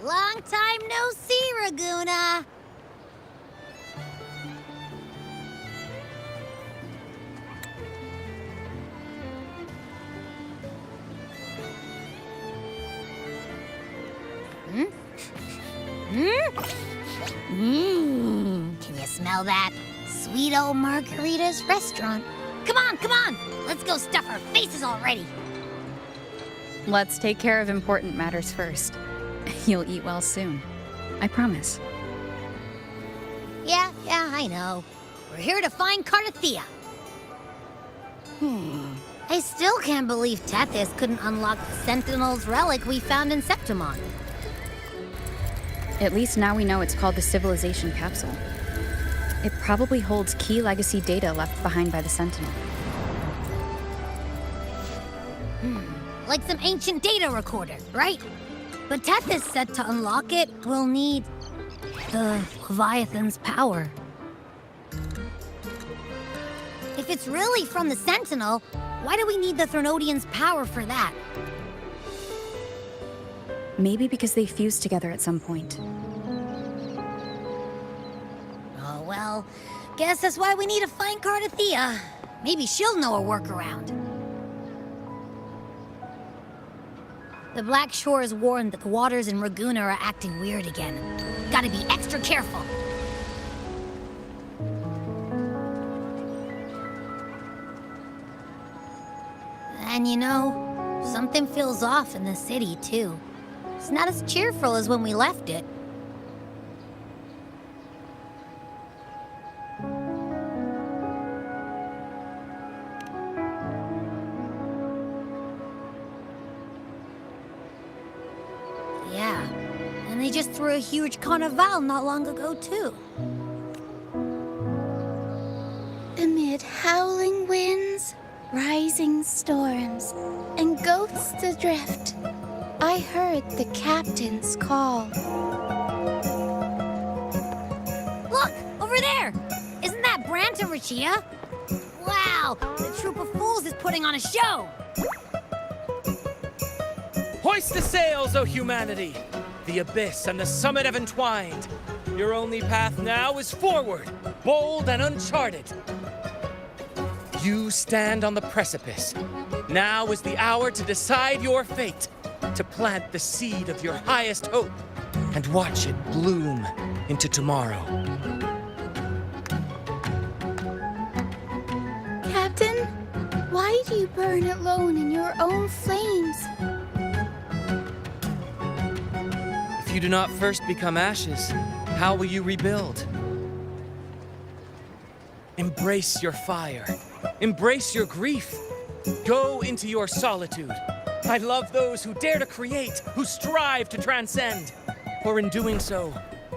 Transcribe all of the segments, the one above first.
Long time no see, Raguna. Can you smell that? Sweet old Margarita's restaurant. Come on, come on! Let's go stuff our faces already. Let's take care of important matters first. You'll eat well soon. I promise. Yeah, I know. We're here to find Cardathea. I still can't believe Tethys couldn't unlock the Sentinel's relic we found in Septimon. At least now we know it's called the Civilization Capsule. It probably holds key legacy data left behind by the Sentinel. Like some ancient data recorder, right? But Tethys said to unlock it, we'll need the Leviathan's power. If it's really from the Sentinel, why do we need the Threnodian's power for that? Maybe because they fused together at some point. Oh, well, guess that's why we need to find Cardathea. Maybe she'll know a workaround. The Black Shore is warned that the waters in Raguna are acting weird again. Gotta be extra careful. And you know, something feels off in the city, too. It's not as cheerful as when we left it. Yeah, and they just threw a huge carnival not long ago, too. Amid howling winds, rising storms, and ghosts adrift, I heard the captain's call. Look, over there! Isn't that Brant and Rachia? Wow, the troop of fools is putting on a show! Hoist the sails, O humanity! The abyss and the summit have entwined. Your only path now is forward, bold and uncharted. You stand on the precipice. Now is the hour to decide your fate, to plant the seed of your highest hope, and watch it bloom into tomorrow. Captain, why do you burn alone in your own flames? If you do not first become ashes, how will you rebuild? Embrace your fire. Embrace your grief. Go into your solitude. I love those who dare to create, who strive to transcend. For in doing so,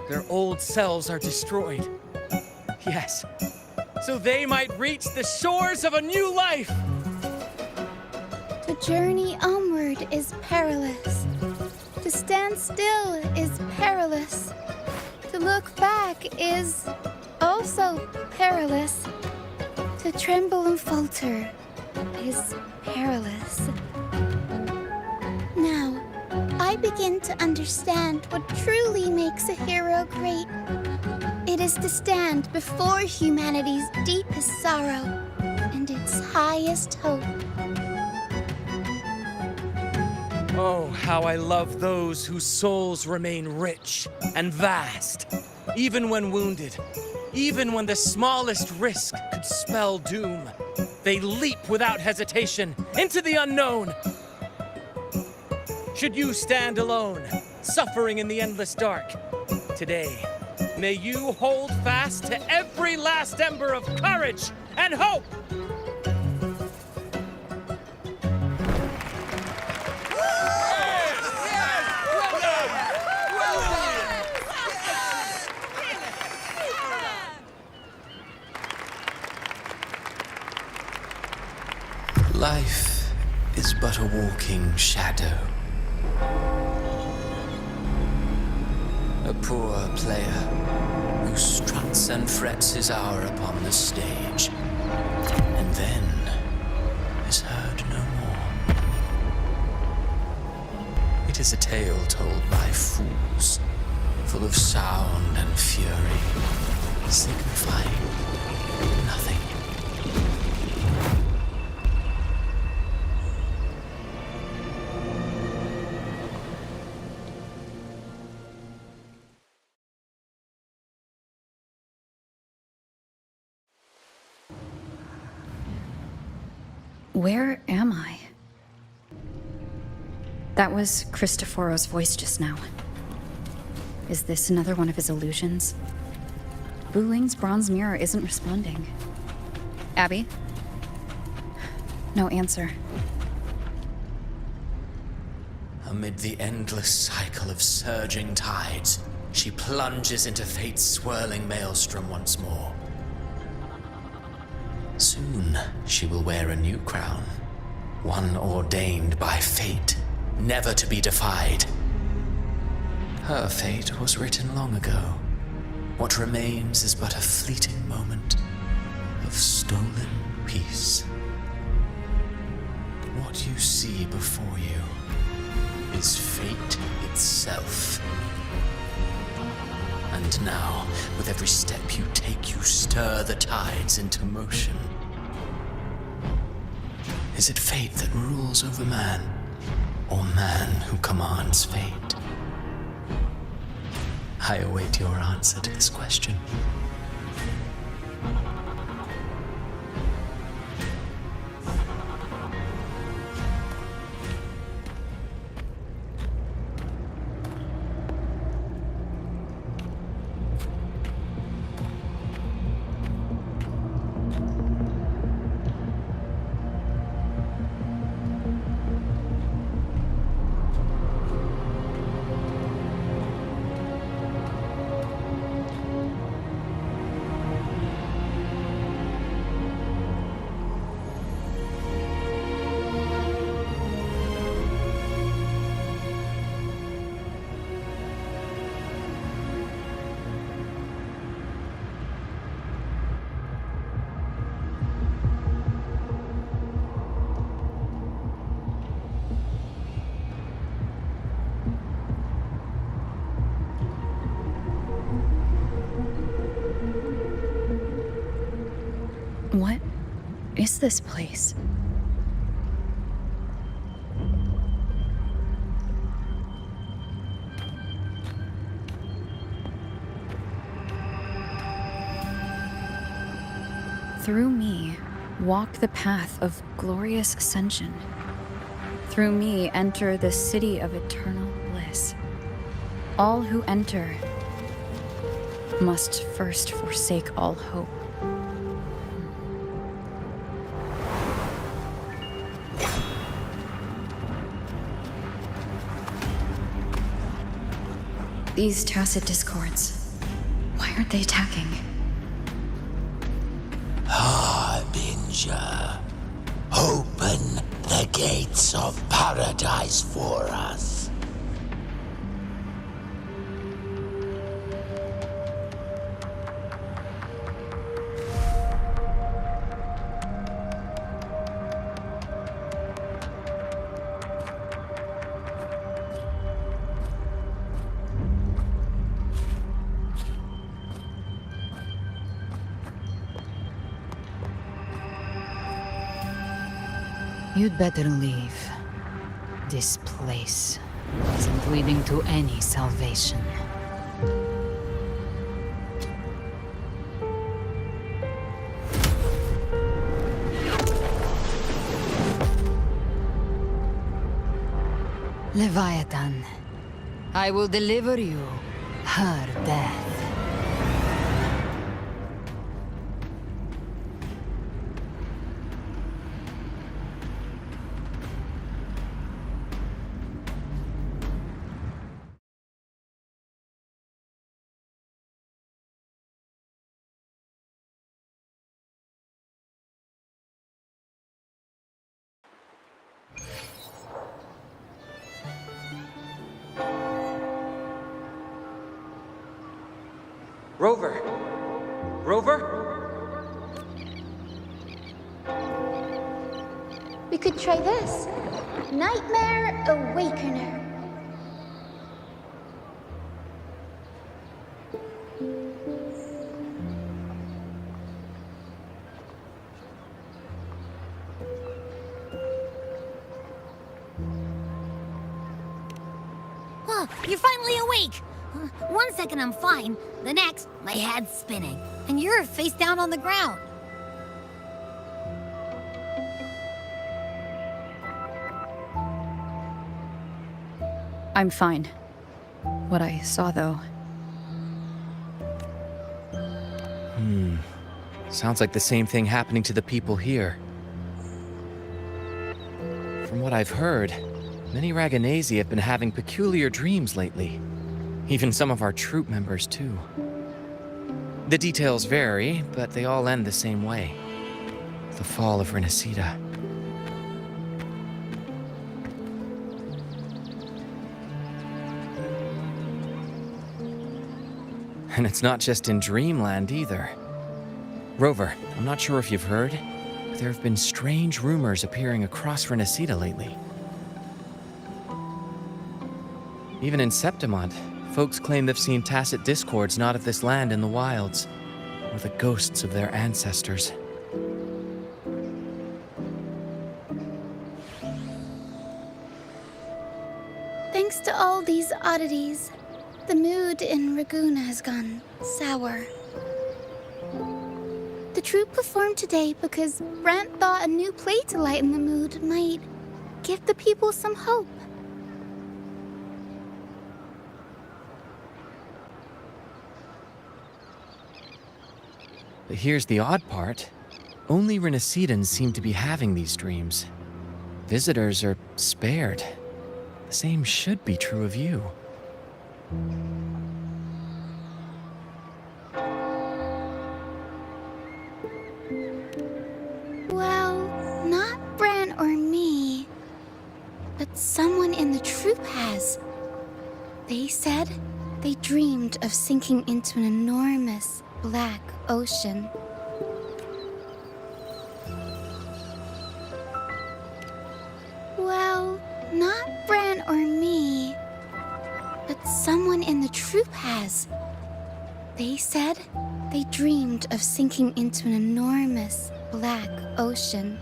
their old selves are destroyed. Yes, so they might reach the shores of a new life. The journey onward is perilous. To stand still is perilous. To look back is also perilous. To tremble and falter is perilous. Now, I begin to understand what truly makes a hero great. It is to stand before humanity's deepest sorrow and its highest hope. Oh, how I love those whose souls remain rich and vast, even when wounded, even when the smallest risk could spell doom. They leap without hesitation into the unknown. Should you stand alone, suffering in the endless dark, today, may you hold fast to every last ember of courage and hope. Life is but a walking shadow. A poor player who struts and frets his hour upon the stage, and then is heard no more. It is a tale told by fools, full of sound and fury, signifying nothing. Where am I? That was Cristoforo's voice just now. Is this another one of his illusions? Buling's bronze mirror isn't responding. Abby? No answer. Amid the endless cycle of surging tides, she plunges into fate's swirling maelstrom once more. Soon, she will wear a new crown, one ordained by fate, never to be defied. Her fate was written long ago. What remains is but a fleeting moment of stolen peace. What you see before you is fate itself. And now, with every step you take, you stir the tides into motion. Is it fate that rules over man, or man who commands fate? I await your answer to this question. What is this place? Through me, walk the path of glorious ascension. Through me, enter the city of eternal bliss. All who enter must first forsake all hope. These tacit discords, why aren't they attacking? Harbinger, open the gates of paradise for us. You'd better leave. This place isn't leading to any salvation. Leviathan, I will deliver you her death. Rover! Rover? We could try this. Nightmare Awakener. Oh, you're finally awake! 1 second I'm fine, the next, my head's spinning, and you're face down on the ground. I'm fine. What I saw, though... Sounds like the same thing happening to the people here. From what I've heard, many Raganesi have been having peculiar dreams lately. Even some of our troop members, too. The details vary, but they all end the same way. The fall of Renacida. And it's not just in Dreamland either. Rover, I'm not sure if you've heard, but there have been strange rumors appearing across Renacida lately. Even in Septimont, folks claim they've seen tacit discords not of this land in the wilds, or the ghosts of their ancestors. Thanks to all these oddities, the mood in Raguna has gone sour. The troupe performed today because Brant thought a new play to lighten the mood might give the people some hope. But here's the odd part. Only Renacidans seem to be having these dreams. Visitors are spared. The same should be true of you. Well, not Bran or me, but someone in the troupe has. They said they dreamed of sinking into an enormous black ocean. Well, not Bran or me, but someone in the troupe has. They said they dreamed of sinking into an enormous black ocean.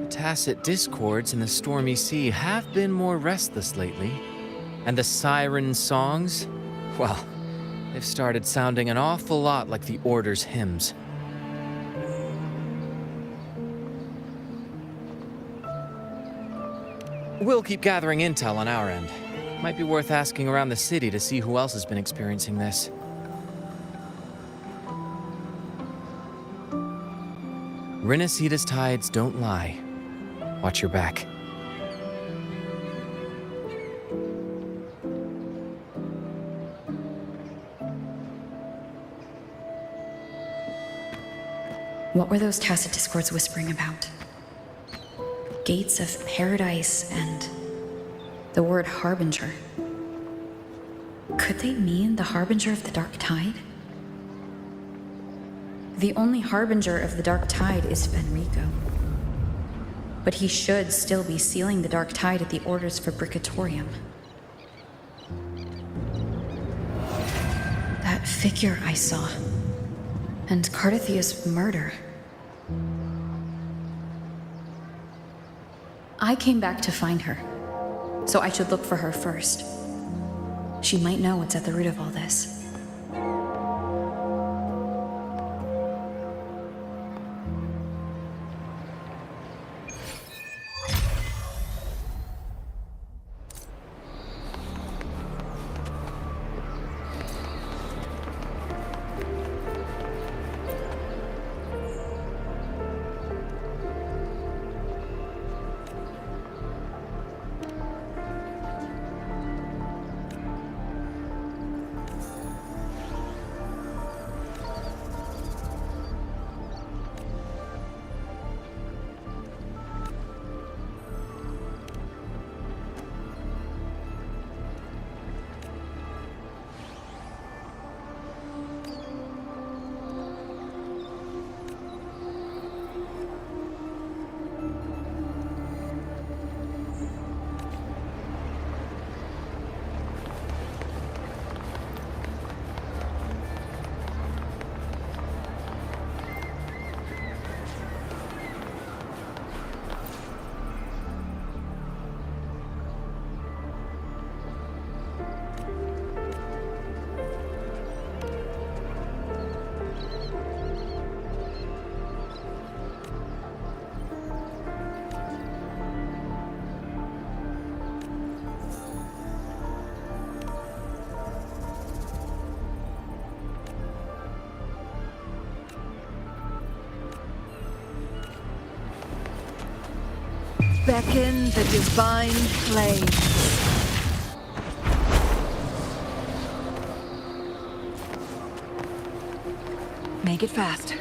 Tacit discords in the stormy sea have been more restless lately. And the siren songs? Well, they've started sounding an awful lot like the Order's hymns. We'll keep gathering intel on our end. Might be worth asking around the city to see who else has been experiencing this. Renacida's tides don't lie. Watch your back. What were those tacit discords whispering about? Gates of paradise and the word harbinger. Could they mean the harbinger of the dark tide? The only harbinger of the dark tide is Fenrico. But he should still be sealing the dark tide at the Order's Fabricatorium. That figure I saw. And Cardathia's murder. I came back to find her, so I should look for her first. She might know what's at the root of all this. beckon the divine flames. Make it fast.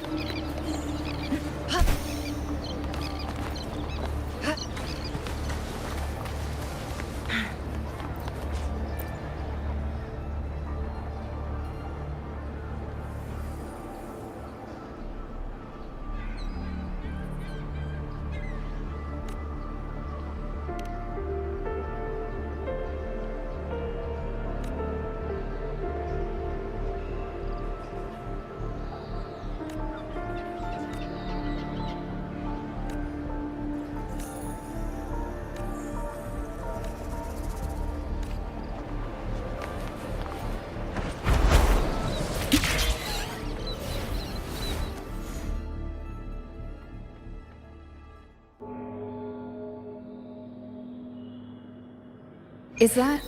Is that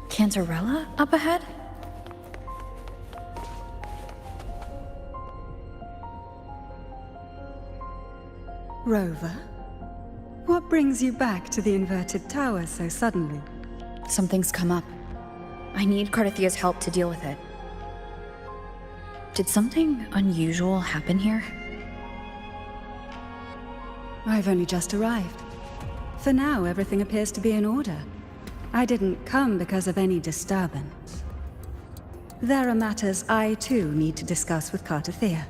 Cantarella up ahead? Rover, what brings you back to the inverted tower so suddenly? Something's come up. I need Cardathia's help to deal with it. Did something unusual happen here? I've only just arrived. For now, everything appears to be in order. I didn't come because of any disturbance. There are matters I too need to discuss with Cardathia.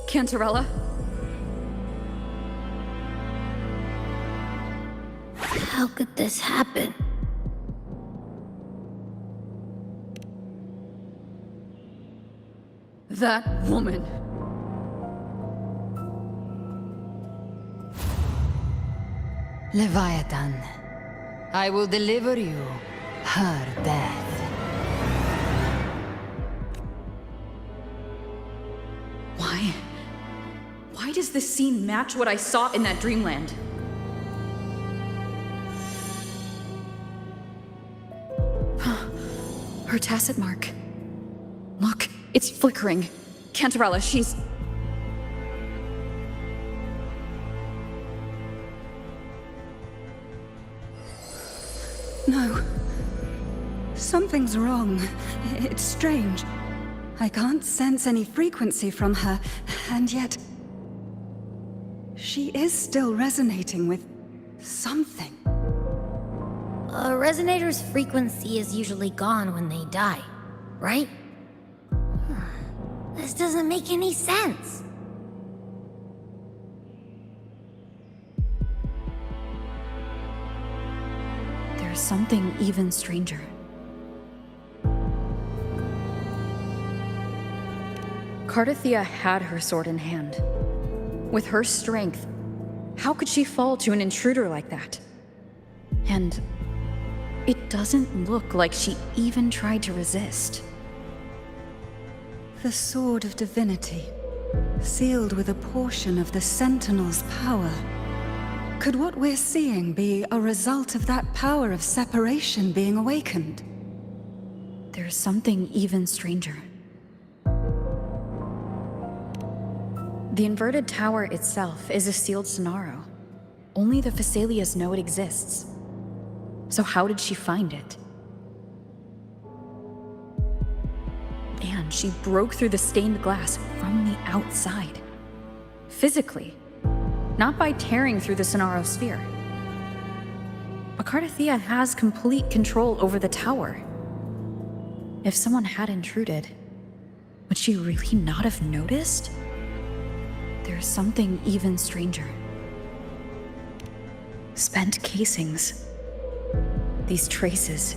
Cantarella? How could this happen? That woman. Leviathan, I will deliver you her death. Why does this scene match what I saw in that dreamland? Her tacit mark. Look, it's flickering. Cantarella, she's... No. Something's wrong. It's strange. I can't sense any frequency from her, and yet... she is still resonating with something. A resonator's frequency is usually gone when they die, right? This doesn't make any sense. There's something even stranger. Cardathia had her sword in hand. With her strength, how could she fall to an intruder like that? And it doesn't look like she even tried to resist. The Sword of Divinity, sealed with a portion of the Sentinel's power. Could what we're seeing be a result of that power of separation being awakened? There's something even stranger. The inverted tower itself is a sealed scenario. Only the Phasalias know it exists. So how did she find it? And she broke through the stained glass from the outside. Physically. Not by tearing through the Sonaro sphere. Akardathea has complete control over the tower. If someone had intruded, would she really not have noticed? There's something even stranger. Spent casings. These traces.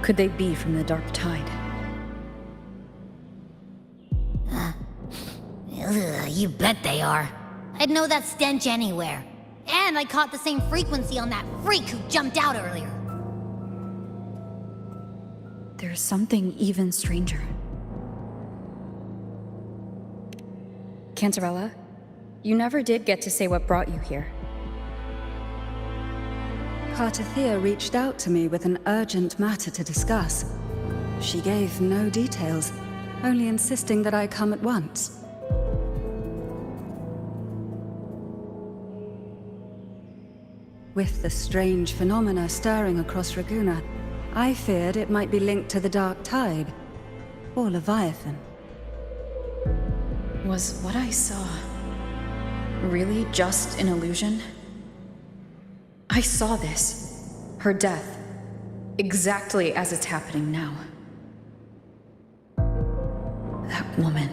Could they be from the Dark Tide? You bet they are. I'd know that stench anywhere. And I caught the same frequency on that freak who jumped out earlier. There's something even stranger. Cantarella, you never did get to say what brought you here. Kartathea reached out to me with an urgent matter to discuss. She gave no details, only insisting that I come at once. With the strange phenomena stirring across Raguna, I feared it might be linked to the Dark Tide, or Leviathan. Was what I saw really just an illusion? I saw this, her death, exactly as it's happening now. That woman,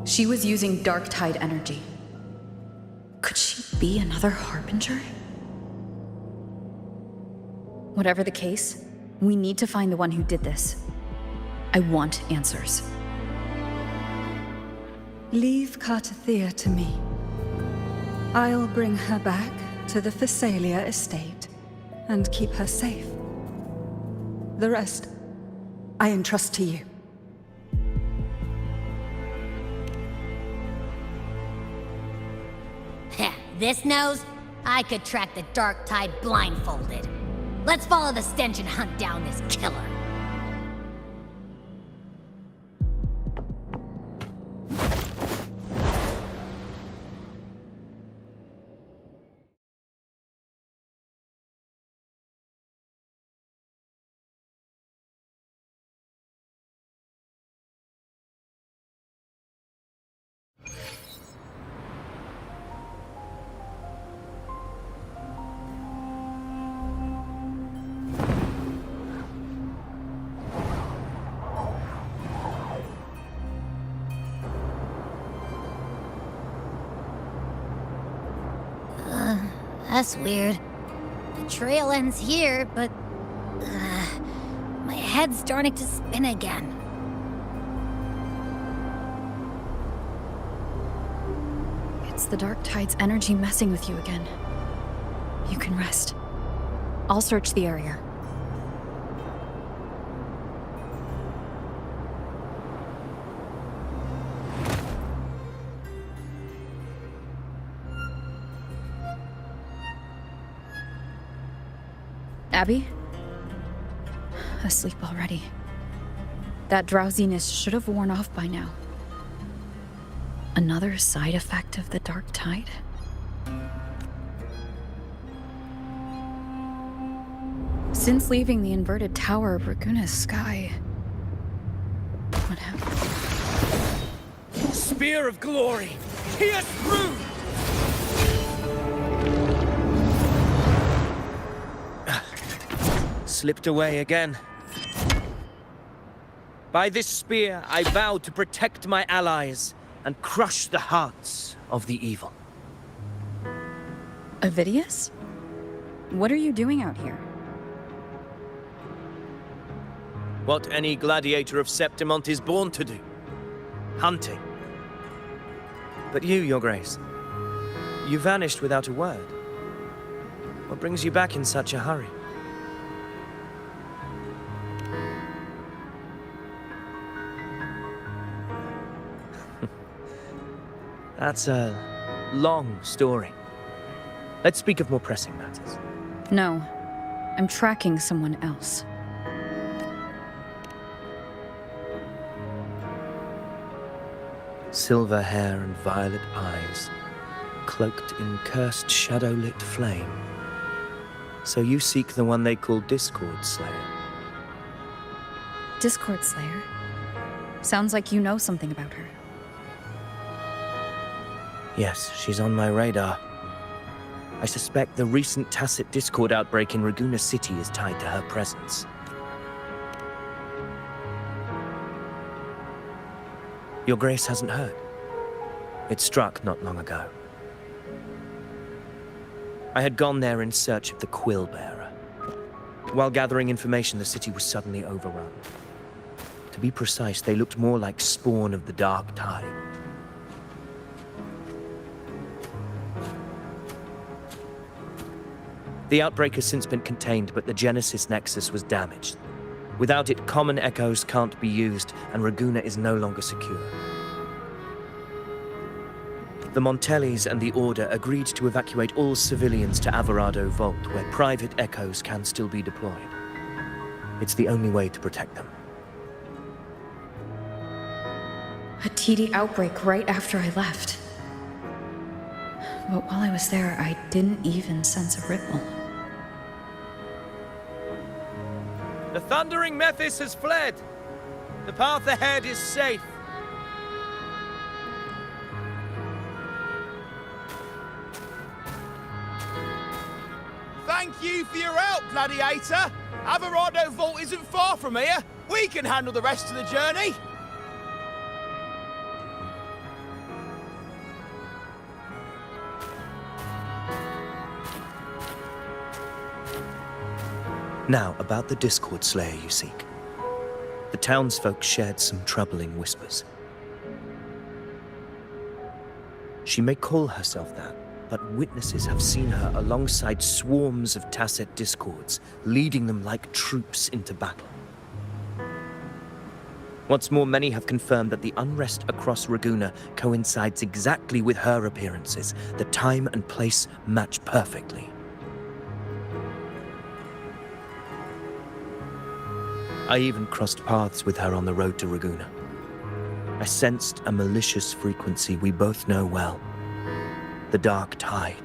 she was using Dark Tide energy. Could she be another Harbinger? Whatever the case, we need to find the one who did this. I want answers. Leave Kartathea to me. I'll bring her back to the Phasalia estate and keep her safe. The rest, I entrust to you. Heh, this nose? I could track the Dark Tide blindfolded. Let's follow the stench and hunt down this killer. That's weird. The trail ends here, but... my head's starting to spin again. It's the Dark Tide's energy messing with you again. You can rest. I'll search the area. Abby? Asleep already. That drowsiness should have worn off by now. Another side effect of the Dark Tide? Since leaving the inverted tower of Raguna's sky... what happened? Spear of glory! Pierce through! Slipped away again. By this spear, I vow to protect my allies and crush the hearts of the evil. Avidius? What are you doing out here? What any gladiator of Septimont is born to do. Hunting. But you, Your Grace, you vanished without a word. What brings you back in such a hurry? That's a long story. Let's speak of more pressing matters. No. I'm tracking someone else. Silver hair and violet eyes, cloaked in cursed shadow-lit flame. So you seek the one they call Discord Slayer. Discord Slayer? Sounds like you know something about her. Yes, she's on my radar. I suspect the recent tacit discord outbreak in Raguna City is tied to her presence. Your Grace hasn't heard. It struck not long ago. I had gone there in search of the Quill Bearer. While gathering information, the city was suddenly overrun. To be precise, they looked more like spawn of the Dark Tide. The outbreak has since been contained, but the Genesis Nexus was damaged. Without it, common echoes can't be used, and Raguna is no longer secure. The Montellis and the Order agreed to evacuate all civilians to Alvarado Vault, where private echoes can still be deployed. It's the only way to protect them. A TD outbreak right after I left. But while I was there, I didn't even sense a ripple. The Thundering Mephis has fled. The path ahead is safe. Thank you for your help, Gladiator. Alvarado Vault isn't far from here. We can handle the rest of the journey. Now, about the Discord Slayer you seek. The townsfolk shared some troubling whispers. She may call herself that, but witnesses have seen her alongside swarms of tacit discords, leading them like troops into battle. What's more, many have confirmed that the unrest across Raguna coincides exactly with her appearances. The time and place match perfectly. I even crossed paths with her on the road to Raguna. I sensed a malicious frequency we both know well. The Dark Tide.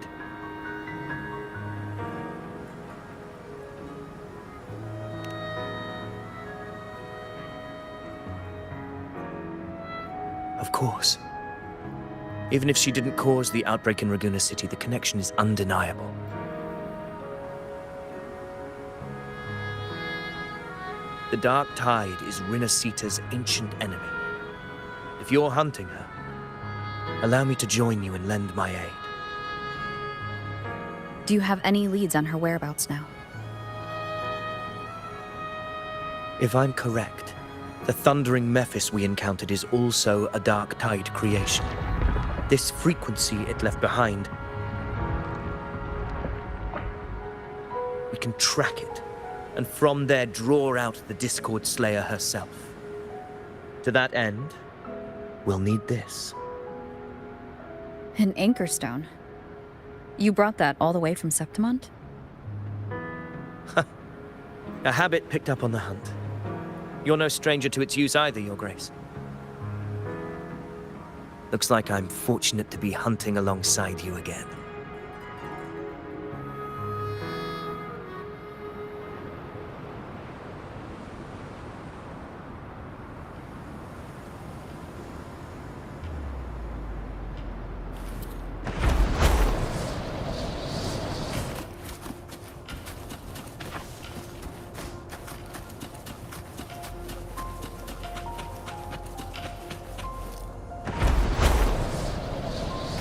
Of course. Even if she didn't cause the outbreak in Raguna City, the connection is undeniable. The Dark Tide is Rinasita's ancient enemy. If you're hunting her, allow me to join you and lend my aid. Do you have any leads on her whereabouts now? If I'm correct, the Thundering Mephis we encountered is also a Dark Tide creation. This frequency it left behind, we can track it, and from there draw out the Discord Slayer herself. To that end, we'll need this. An anchor stone. You brought that all the way from Septimont? A habit picked up on the hunt. You're no stranger to its use either, Your Grace. Looks like I'm fortunate to be hunting alongside you again.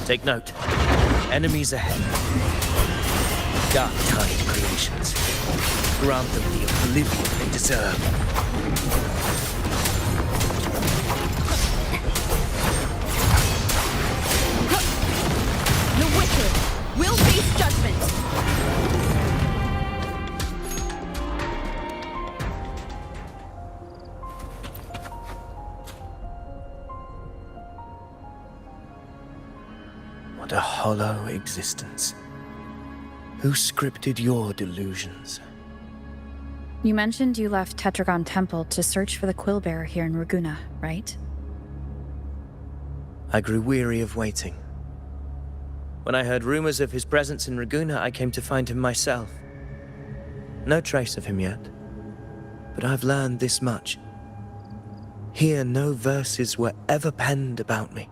Take note. Enemies ahead. Dark Tide creations. Grant them the oblivion they deserve. The wicked will face judgment. What a hollow existence. Who scripted your delusions? You mentioned you left Tetragon Temple to search for the Quill Bearer here in Raguna, right? I grew weary of waiting. When I heard rumors of his presence in Raguna, I came to find him myself. No trace of him yet, but I've learned this much. Here, no verses were ever penned about me.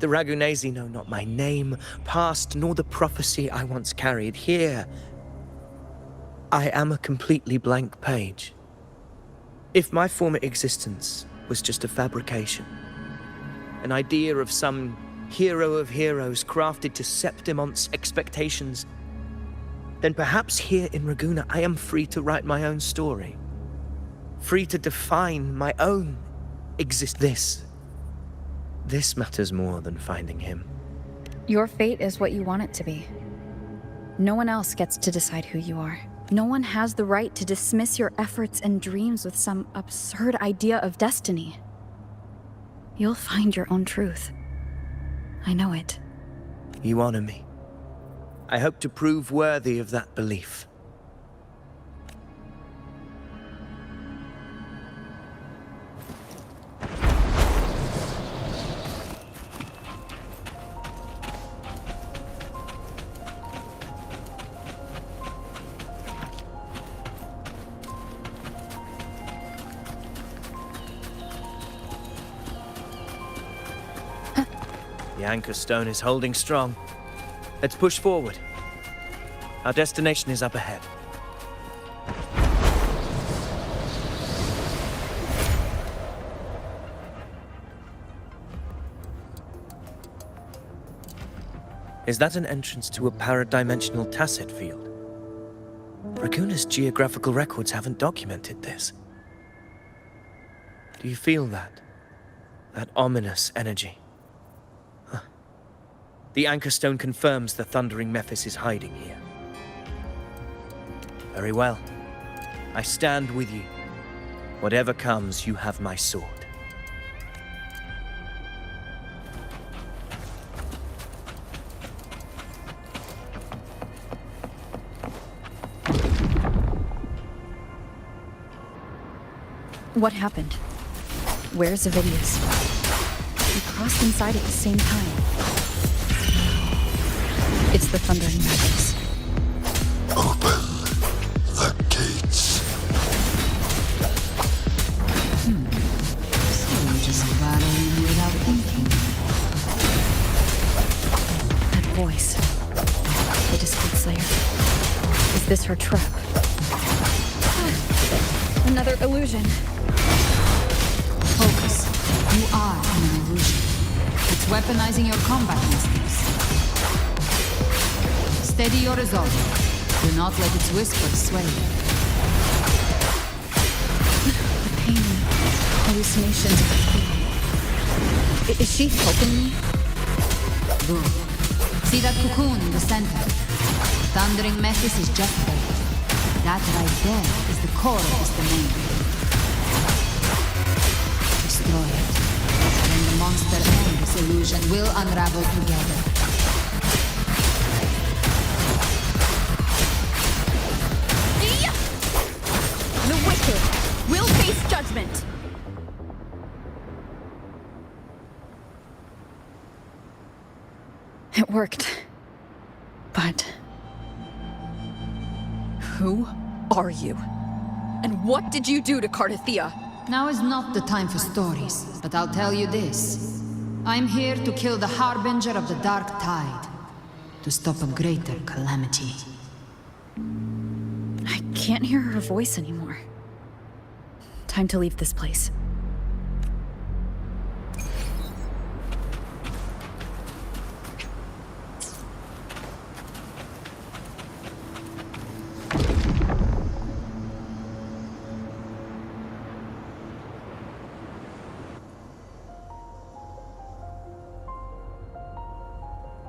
The Ragunesi know not my name, past, nor the prophecy I once carried. Here, I am a completely blank page. If my former existence was just a fabrication, an idea of some hero of heroes crafted to Septimon's expectations, then perhaps here in Ragunna I am free to write my own story. Free to define my own This matters more than finding him. Your fate is what you want it to be. No one else gets to decide who you are. No one has the right to dismiss your efforts and dreams with some absurd idea of destiny. You'll find your own truth. I know it. You honor me. I hope to prove worthy of that belief. The anchor stone is holding strong. Let's push forward. Our destination is up ahead. Is that an entrance to a paradimensional tacit field? Ragunna's geographical records haven't documented this. Do you feel that? That ominous energy? The anchor stone confirms the thundering Mephis is hiding here. Very well. I stand with you. Whatever comes, you have my sword. What happened? Where's Avidius? We crossed inside at the same time. It's the thundering Mephis. Open the gates. So you're just battling without thinking. That voice. The Discord Slayer. Is this her trap? Another illusion. Focus. You are an illusion. It's weaponizing your combat instincts. Steady your resolve. Do not let its whispers sway you. The pain. Hallucinations. Is she helping me? Good. See that cocoon in the center? Thundering Mephis is just there. That right there is the core of his domain. Destroy it. When the monster and this illusion will unravel together. The wicked will face judgment. It worked. But... Who are you? And what did you do to Cardathia? Now is not the time for stories, but I'll tell you this. I'm here to kill the harbinger of the dark tide. To stop a greater calamity. I can't hear her voice anymore. Time to leave this place.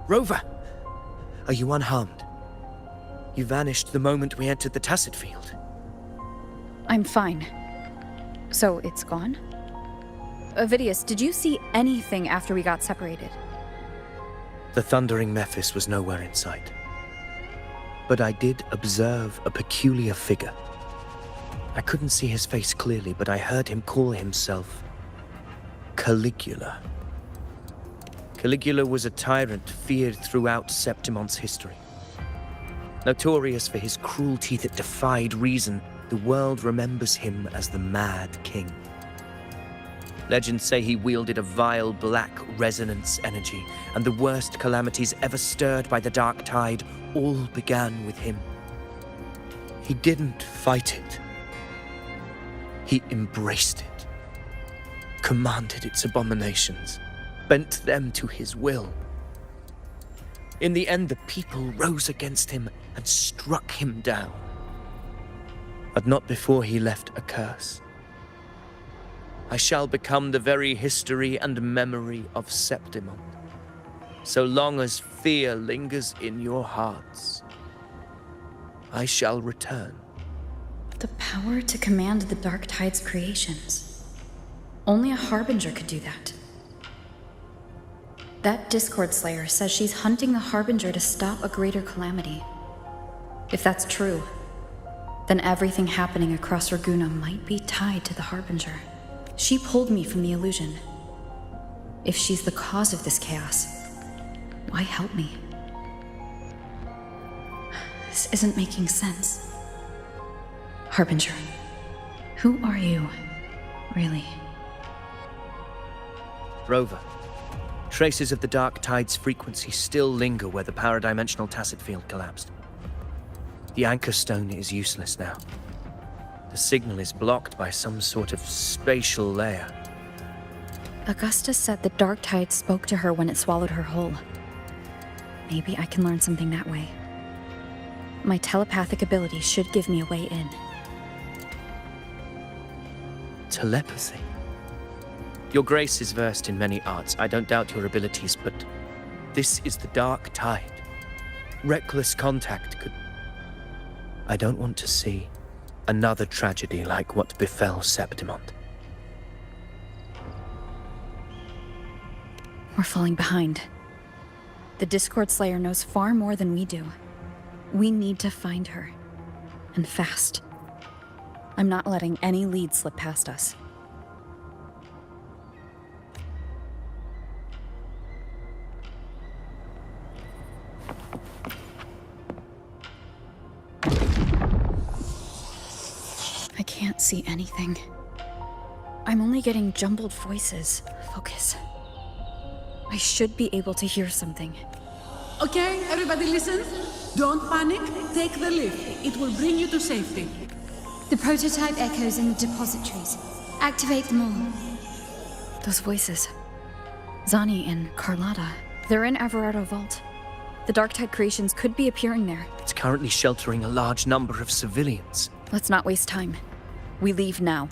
Rover! Are you unharmed? You vanished the moment we entered the tacit field. I'm fine. So, it's gone? Avidius, did you see anything after we got separated? The thundering Mephis was nowhere in sight. But I did observe a peculiar figure. I couldn't see his face clearly, but I heard him call himself Caligula. Caligula was a tyrant feared throughout Septimon's history. Notorious for his cruelty that defied reason, the world remembers him as the Mad King. Legends say he wielded a vile black resonance energy, and the worst calamities ever stirred by the Dark Tide all began with him. He didn't fight it. He embraced it, commanded its abominations, bent them to his will. In the end, the people rose against him and struck him down. But not before he left a curse. I shall become the very history and memory of Septimond, so long as fear lingers in your hearts. I shall return. The power to command the Dark Tide's creations. Only a Harbinger could do that. That Discord Slayer says she's hunting the Harbinger to stop a greater calamity. If that's true, then everything happening across Raguna might be tied to the Harbinger. She pulled me from the illusion. If she's the cause of this chaos, why help me? This isn't making sense. Harbinger, who are you, really? Rover, traces of the Dark Tide's frequency still linger where the paradimensional tacit field collapsed. The anchor stone is useless now. The signal is blocked by some sort of spatial layer. Augusta said the Dark Tide spoke to her when it swallowed her whole. Maybe I can learn something that way. My telepathic ability should give me a way in. Telepathy? Your Grace is versed in many arts. I don't doubt your abilities, but this is the Dark Tide. Reckless contact could... I don't want to see another tragedy like what befell Septimond. We're falling behind. The Discord Slayer knows far more than we do. We need to find her. And fast. I'm not letting any lead slip past us. I can't see anything. I'm only getting jumbled voices. Focus. I should be able to hear something. Okay, everybody listen. Don't panic. Take the lift. It will bring you to safety. The prototype echoes in the depositories. Activate them all. Those voices. Zani and Carlotta. They're in Everardo Vault. The Dark Tide creations could be appearing there. It's currently sheltering a large number of civilians. Let's not waste time. We leave now.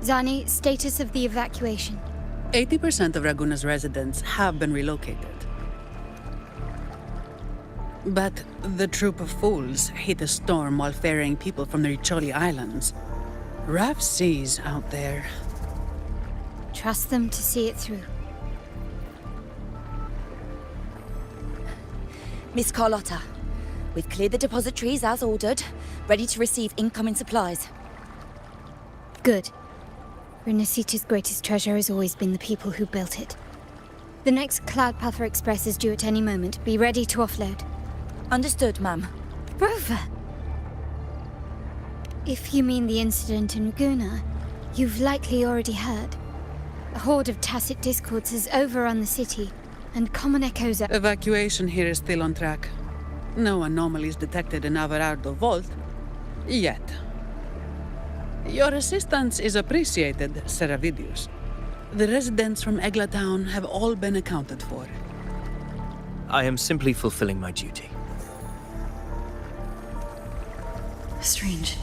Zani, status of the evacuation. 80% of Raguna's residents have been relocated. But the troop of fools hit a storm while ferrying people from the Riccioli Islands. Rough seas out there. Trust them to see it through. Miss Carlotta, we've cleared the depositories as ordered, ready to receive incoming supplies. Good. Renacita's greatest treasure has always been the people who built it. The next Cloudpather Express is due at any moment. Be ready to offload. Understood, ma'am. Rover! If you mean the incident in Raguna, you've likely already heard. A horde of tacit discords has overrun the city, and common echoes are... Evacuation here is still on track. No anomalies detected in Everardo Vault. Yet. Your assistance is appreciated, Seravidius. The residents from Egla Town have all been accounted for. I am simply fulfilling my duty. Strange.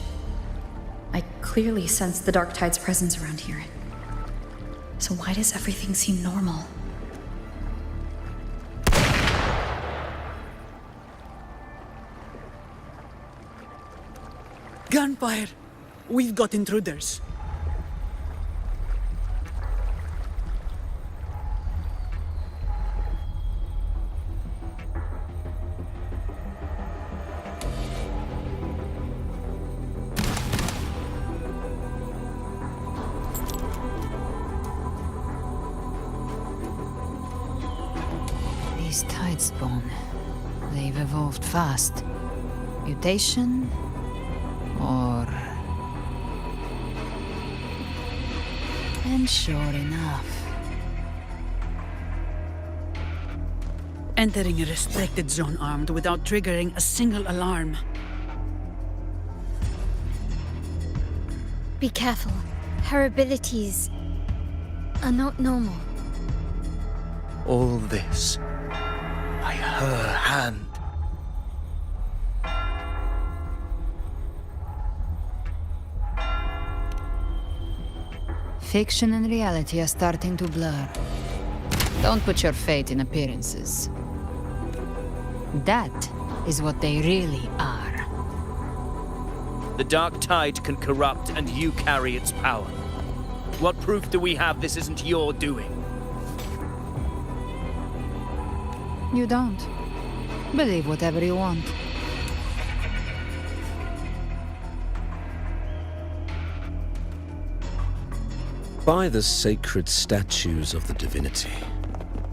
I clearly sense the Dark Tide's presence around here. So why does everything seem normal? Gunfire! We've got intruders. These Tidespawn, they've evolved fast. Mutation? Or... And sure enough... Entering a restricted zone armed without triggering a single alarm. Be careful. Her abilities are not normal. All this by her hand. Fiction and reality are starting to blur. Don't put your fate in appearances. That is what they really are. The dark tide can corrupt, and you carry its power. What proof do we have this isn't your doing? You don't. Believe whatever you want. By the sacred statues of the divinity,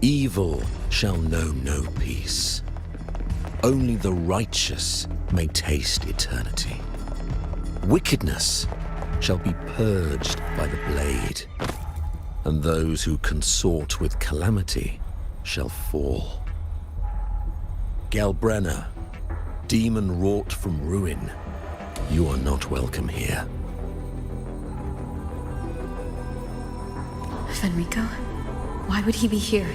evil shall know no peace. Only the righteous may taste eternity. Wickedness shall be purged by the blade, and those who consort with calamity shall fall. Galbrena, demon wrought from ruin, you are not welcome here. Fenrico? Why would he be here?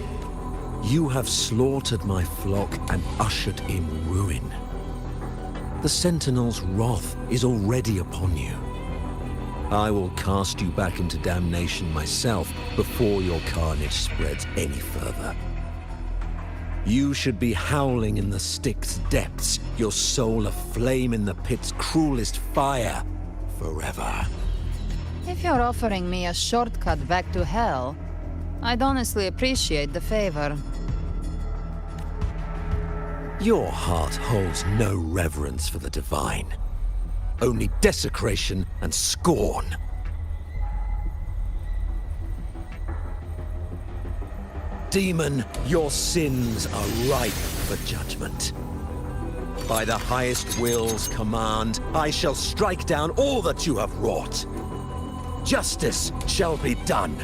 You have slaughtered my flock and ushered in ruin. The Sentinel's wrath is already upon you. I will cast you back into damnation myself before your carnage spreads any further. You should be howling in the Styx's depths, your soul aflame in the pit's cruelest fire, forever. If you're offering me a shortcut back to hell, I'd honestly appreciate the favor. Your heart holds no reverence for the divine. Only desecration and scorn. Demon, your sins are ripe for judgment. By the highest will's command, I shall strike down all that you have wrought. Justice shall be done.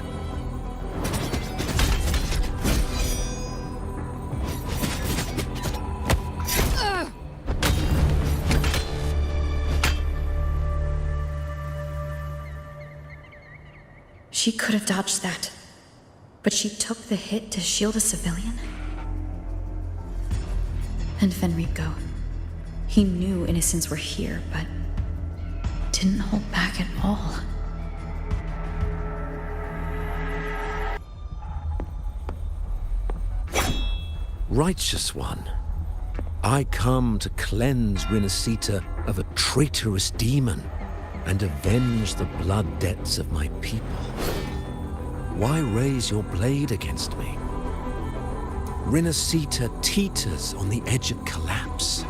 She could have dodged that, but she took the hit to shield a civilian? And Fenrico, he knew innocents were here, but didn't hold back at all. Righteous one, I come to cleanse Rinascita of a traitorous demon and avenge the blood debts of my people. Why raise your blade against me? Rinascita teeters on the edge of collapse.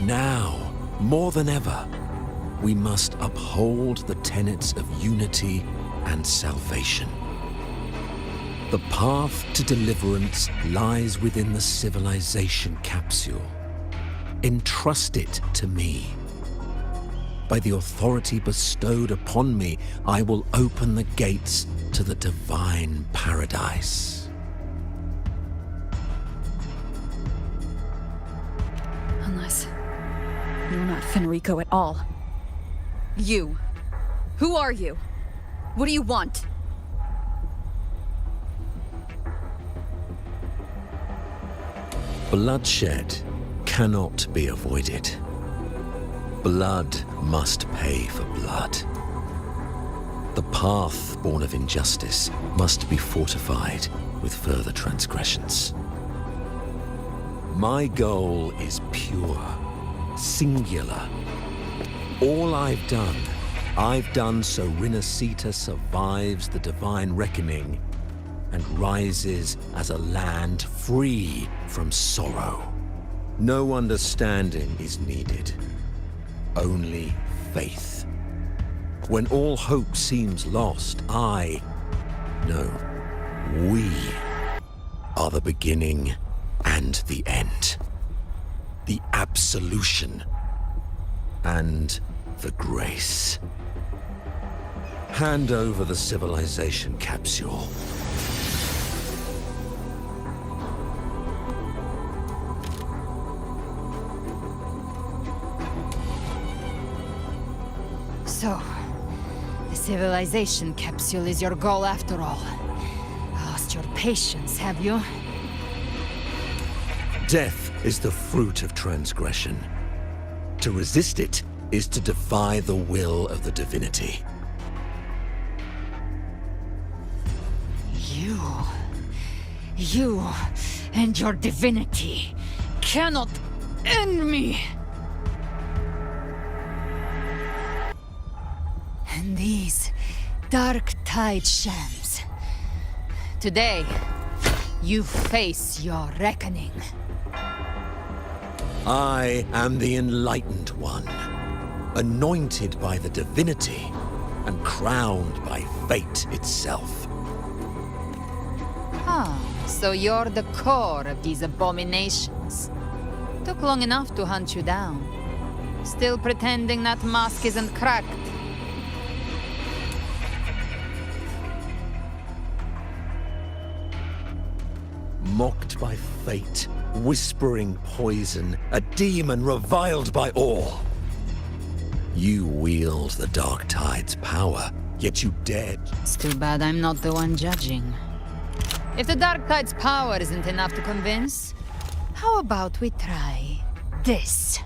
Now, more than ever, we must uphold the tenets of unity and salvation. The path to deliverance lies within the civilization capsule. Entrust it to me. By the authority bestowed upon me, I will open the gates to the divine paradise. Unless you're not Fenrico at all. You. Who are you? What do you want? Bloodshed cannot be avoided. Blood must pay for blood. The path born of injustice must be fortified with further transgressions. My goal is pure, singular. All I've done so Rinascita survives the divine reckoning and rises as a land free from sorrow. No understanding is needed, only faith. When all hope seems lost, we are the beginning and the end. The absolution and the grace. Hand over the civilization capsule. So, the civilization capsule is your goal after all. Lost your patience, have you? Death is the fruit of transgression. To resist it is to defy the will of the divinity. You and your divinity cannot end me! And these dark tide shams. Today, you face your reckoning. I am the Enlightened One, anointed by the divinity and crowned by fate itself. Ah, so you're the core of these abominations. Took long enough to hunt you down. Still pretending that mask isn't cracked. Mocked by fate, whispering poison, a demon reviled by all. You wield the Dark Tide's power, yet you dared. It's too bad I'm not the one judging. If the Dark Tide's power isn't enough to convince, how about we try this?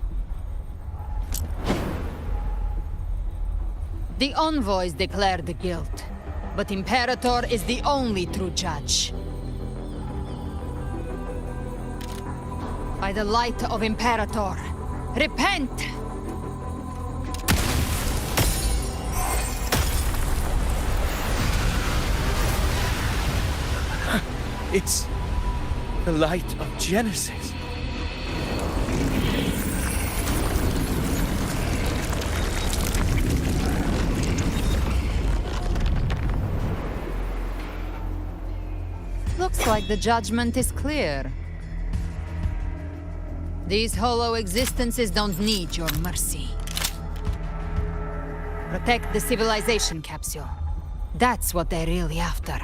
The envoys declare the guilt, but Imperator is the only true judge. By the light of Imperator, repent! It's the light of Genesis. Looks like the judgment is clear. These hollow existences don't need your mercy. Protect the civilization capsule. That's what they're really after.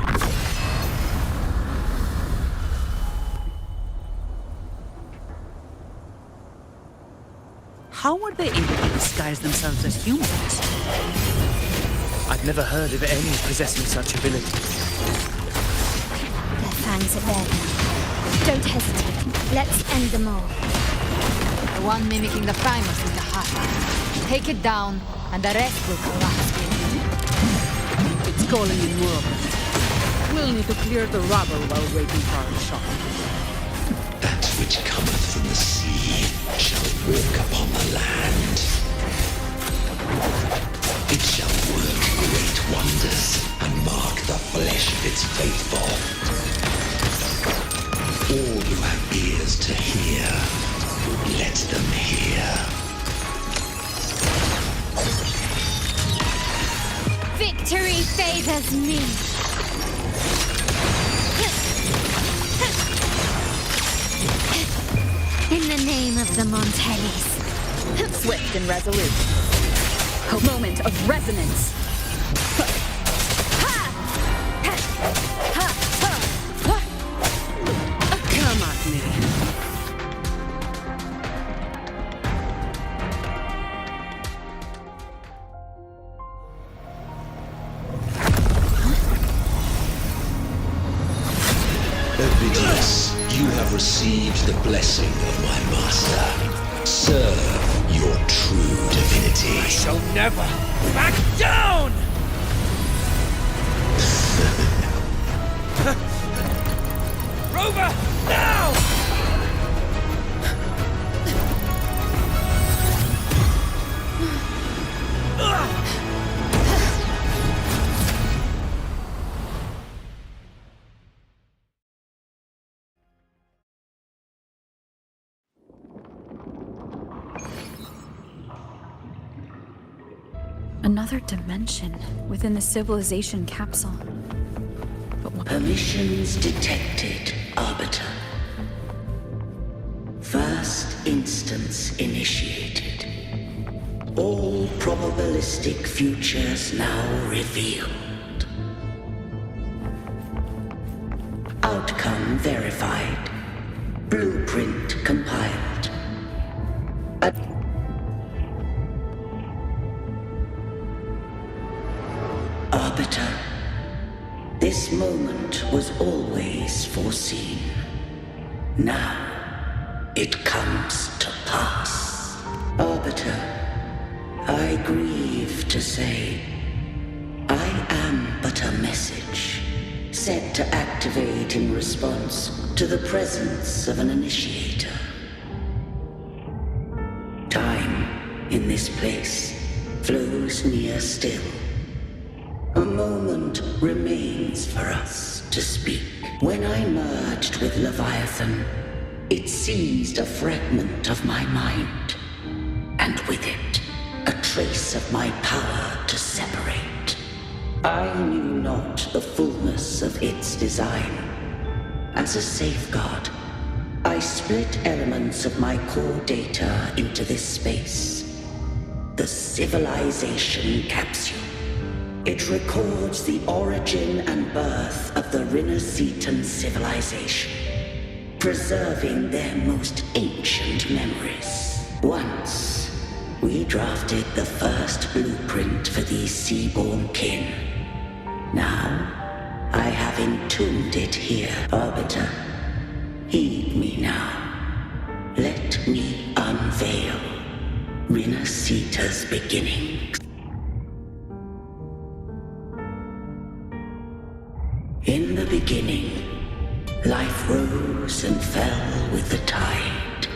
How were they able to disguise themselves as humans? I've never heard of any possessing such ability. Their fangs are there now. Don't hesitate. Let's end them all. The one mimicking the Primus is the heart. Take it down, and the rest will collapse. It's calling in more of them. We'll need to clear the rubble while waiting for our shot. That which cometh from the sea shall walk upon the land. It shall work great wonders and mark the flesh of its faithful. All who have ears to hear, let them hear. Victory favors me. In the name of the Montellis. Swift and resolute. A moment of resonance. Come at me. Ovidius, you have received the blessing of my master. Serve your true divinity. I shall never back down! Rover, now! Another dimension within the civilization capsule. But what? Permissions detected, Arbiter. instance initiated. All probabilistic futures now revealed. Outcome verified. Blueprint compiled. Arbiter, this moment was always foreseen. Now, it comes to pass. Arbiter, I grieve to say, I am but a message, set to activate in response to the presence of an initiator. Time, in this place, flows near still. A moment remains for us to speak. When I merged with Leviathan, it seized a fragment of my mind, and with it, a trace of my power to separate. I knew not the fullness of its design. As a safeguard, I split elements of my core data into this space. The civilization capsule. It records the origin and birth of the Rinnesetan civilization, preserving their most ancient memories. Once, we drafted the first blueprint for these seaborn kin. Now, I have entombed it here. Arbiter, heed me now. Let me unveil Rinneseta's beginnings. In the beginning, life rose and fell with the tide.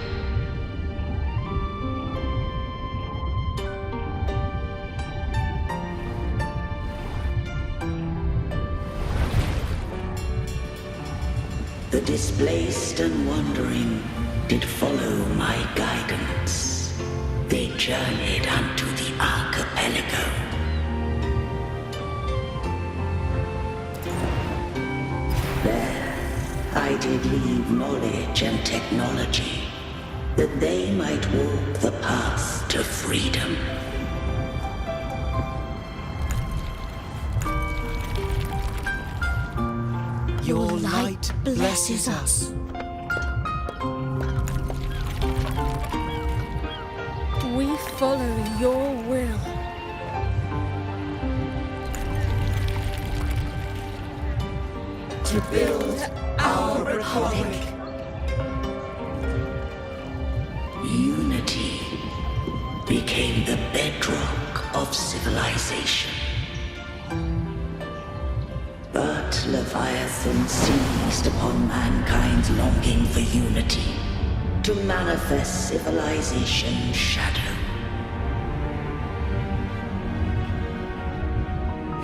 The displaced and wandering did follow my guidance. They journeyed unto the archipelago. There, I did leave knowledge and technology, that they might walk the path to freedom. Your light blesses us. We follow your will. To build our republic. Unity became the bedrock of civilization. But Leviathan seized upon mankind's longing for unity to manifest civilization's shadow.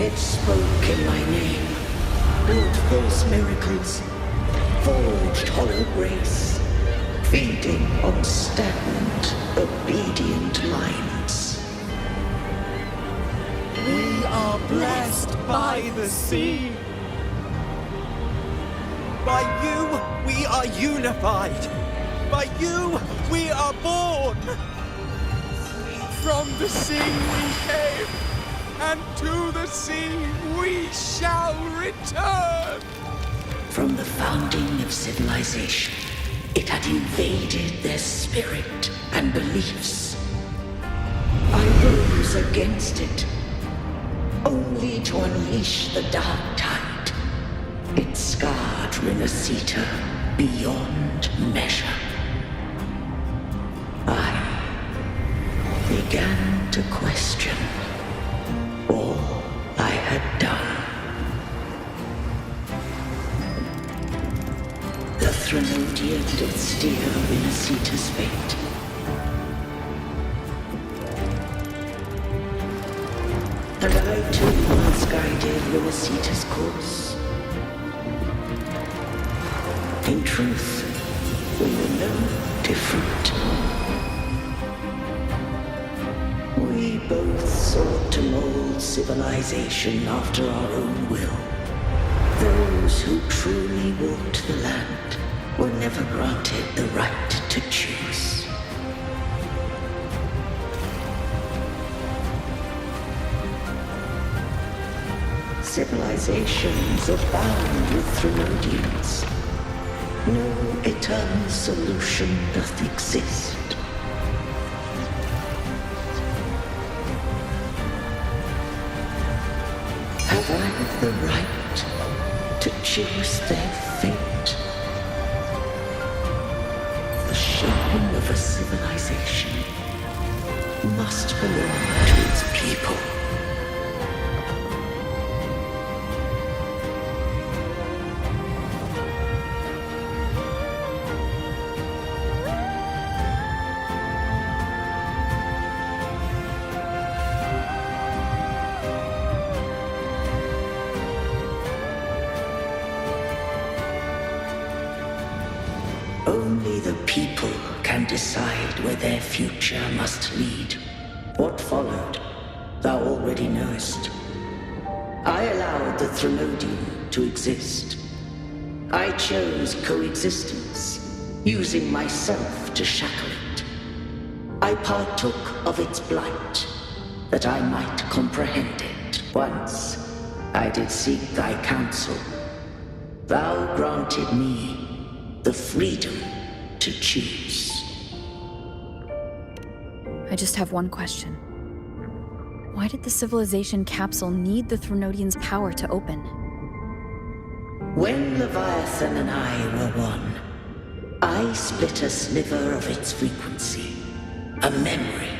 It spoke in my name, built false miracles, forged hollow grace, feeding on stagnant, obedient minds. We are blessed by the sea. By you, we are unified. By you, we are born. From the sea we came, and to the sea we shall return. From the founding of civilization, it had invaded their spirit and beliefs. I rose against it, only to unleash the dark tide. It scarred Rinneseta beyond measure. I began to question all I had done. The Threnodian did steer Rinneseta's fate. And I too once guided Rinneseta's course. In truth, we were no different. We both sought to mold civilization after our own will. Those who truly walked the land were never granted the right to choose. civilizations abound with Trinodians. No eternal solution doth exist. Have I the right to choose their fate? The shaping of a civilization must belong to its people. Only the people can decide where their future must lead. What followed, thou already knowest. I allowed the Trinodian to exist. I chose coexistence, using myself to shackle it. I partook of its blight, that I might comprehend it. Once, I did seek thy counsel. Thou granted me the freedom to choose. I just have one question. Why did the civilization capsule need the Trinodian's power to open? When Leviathan and I were one, I split a sliver of its frequency. A memory.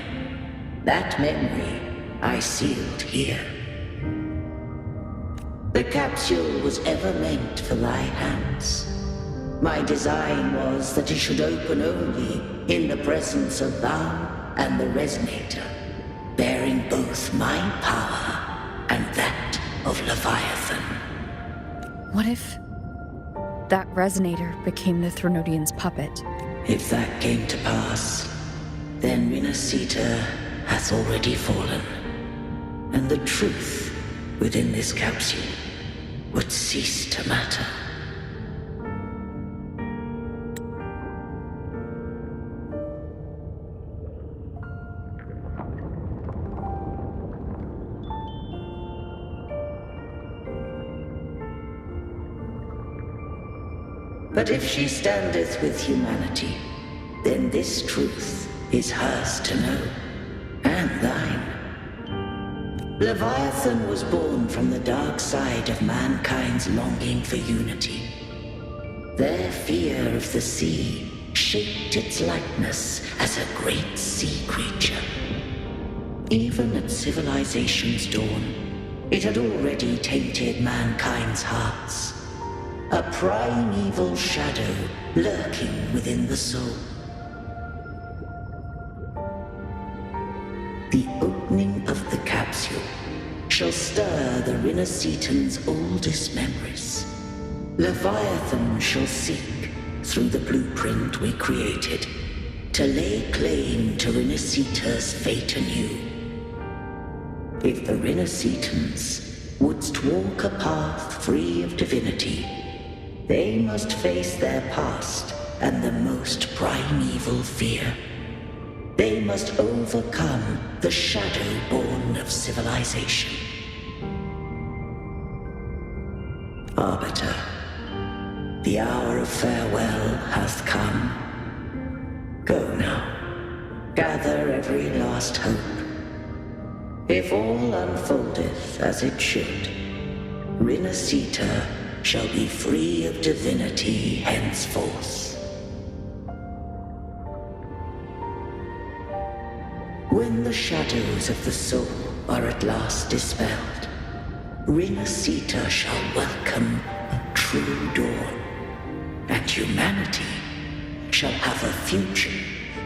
That memory I sealed here. The capsule was ever meant for thy hands. My design was that it should open only in the presence of thou and the resonator, bearing both my power and that of Leviathan. What if that resonator became the Trinodian's puppet? If that came to pass, then Rinasita hath already fallen, and the truth within this capsule would cease to matter. But if she standeth with humanity, then this truth is hers to know, and thine. Leviathan was born from the dark side of mankind's longing for unity. Their fear of the sea shaped its likeness as a great sea creature. Even at civilization's dawn, it had already tainted mankind's hearts. A primeval shadow lurking within the soul. The opening of the capsule shall stir the Rinascitan's oldest memories. Leviathan shall seek, through the blueprint we created, to lay claim to Rinascita's fate anew. If the Rinascitans wouldst walk a path free of divinity, they must face their past and the most primeval fear. They must overcome the shadow born of civilization. Arbiter, the hour of farewell hath come. Go now, gather every last hope. If all unfoldeth as it should, Rinascita shall be free of divinity henceforth. When the shadows of the soul are at last dispelled, Rinascita shall welcome a true dawn, and humanity shall have a future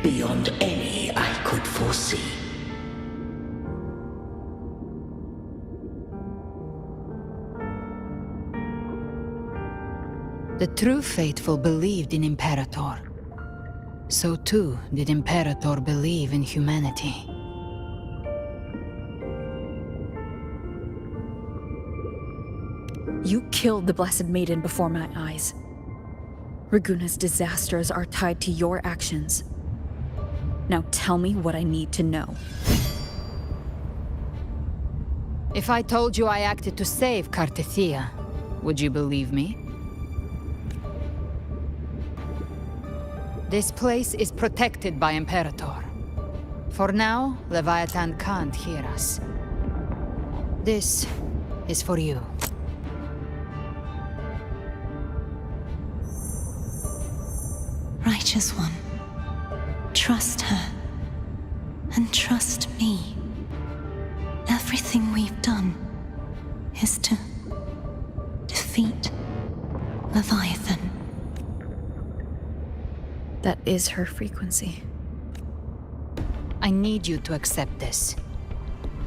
beyond any I could foresee. The true faithful believed in Imperator. So too did Imperator believe in humanity. You killed the Blessed Maiden before my eyes. Raguna's disasters are tied to your actions. Now tell me what I need to know. If I told you I acted to save Cartethia, would you believe me? This place is protected by Imperator. For now, Leviathan can't hear us. This is for you. Righteous One, trust her, and trust me. Everything we've done is to defeat Leviathan. That is her frequency. I need you to accept this.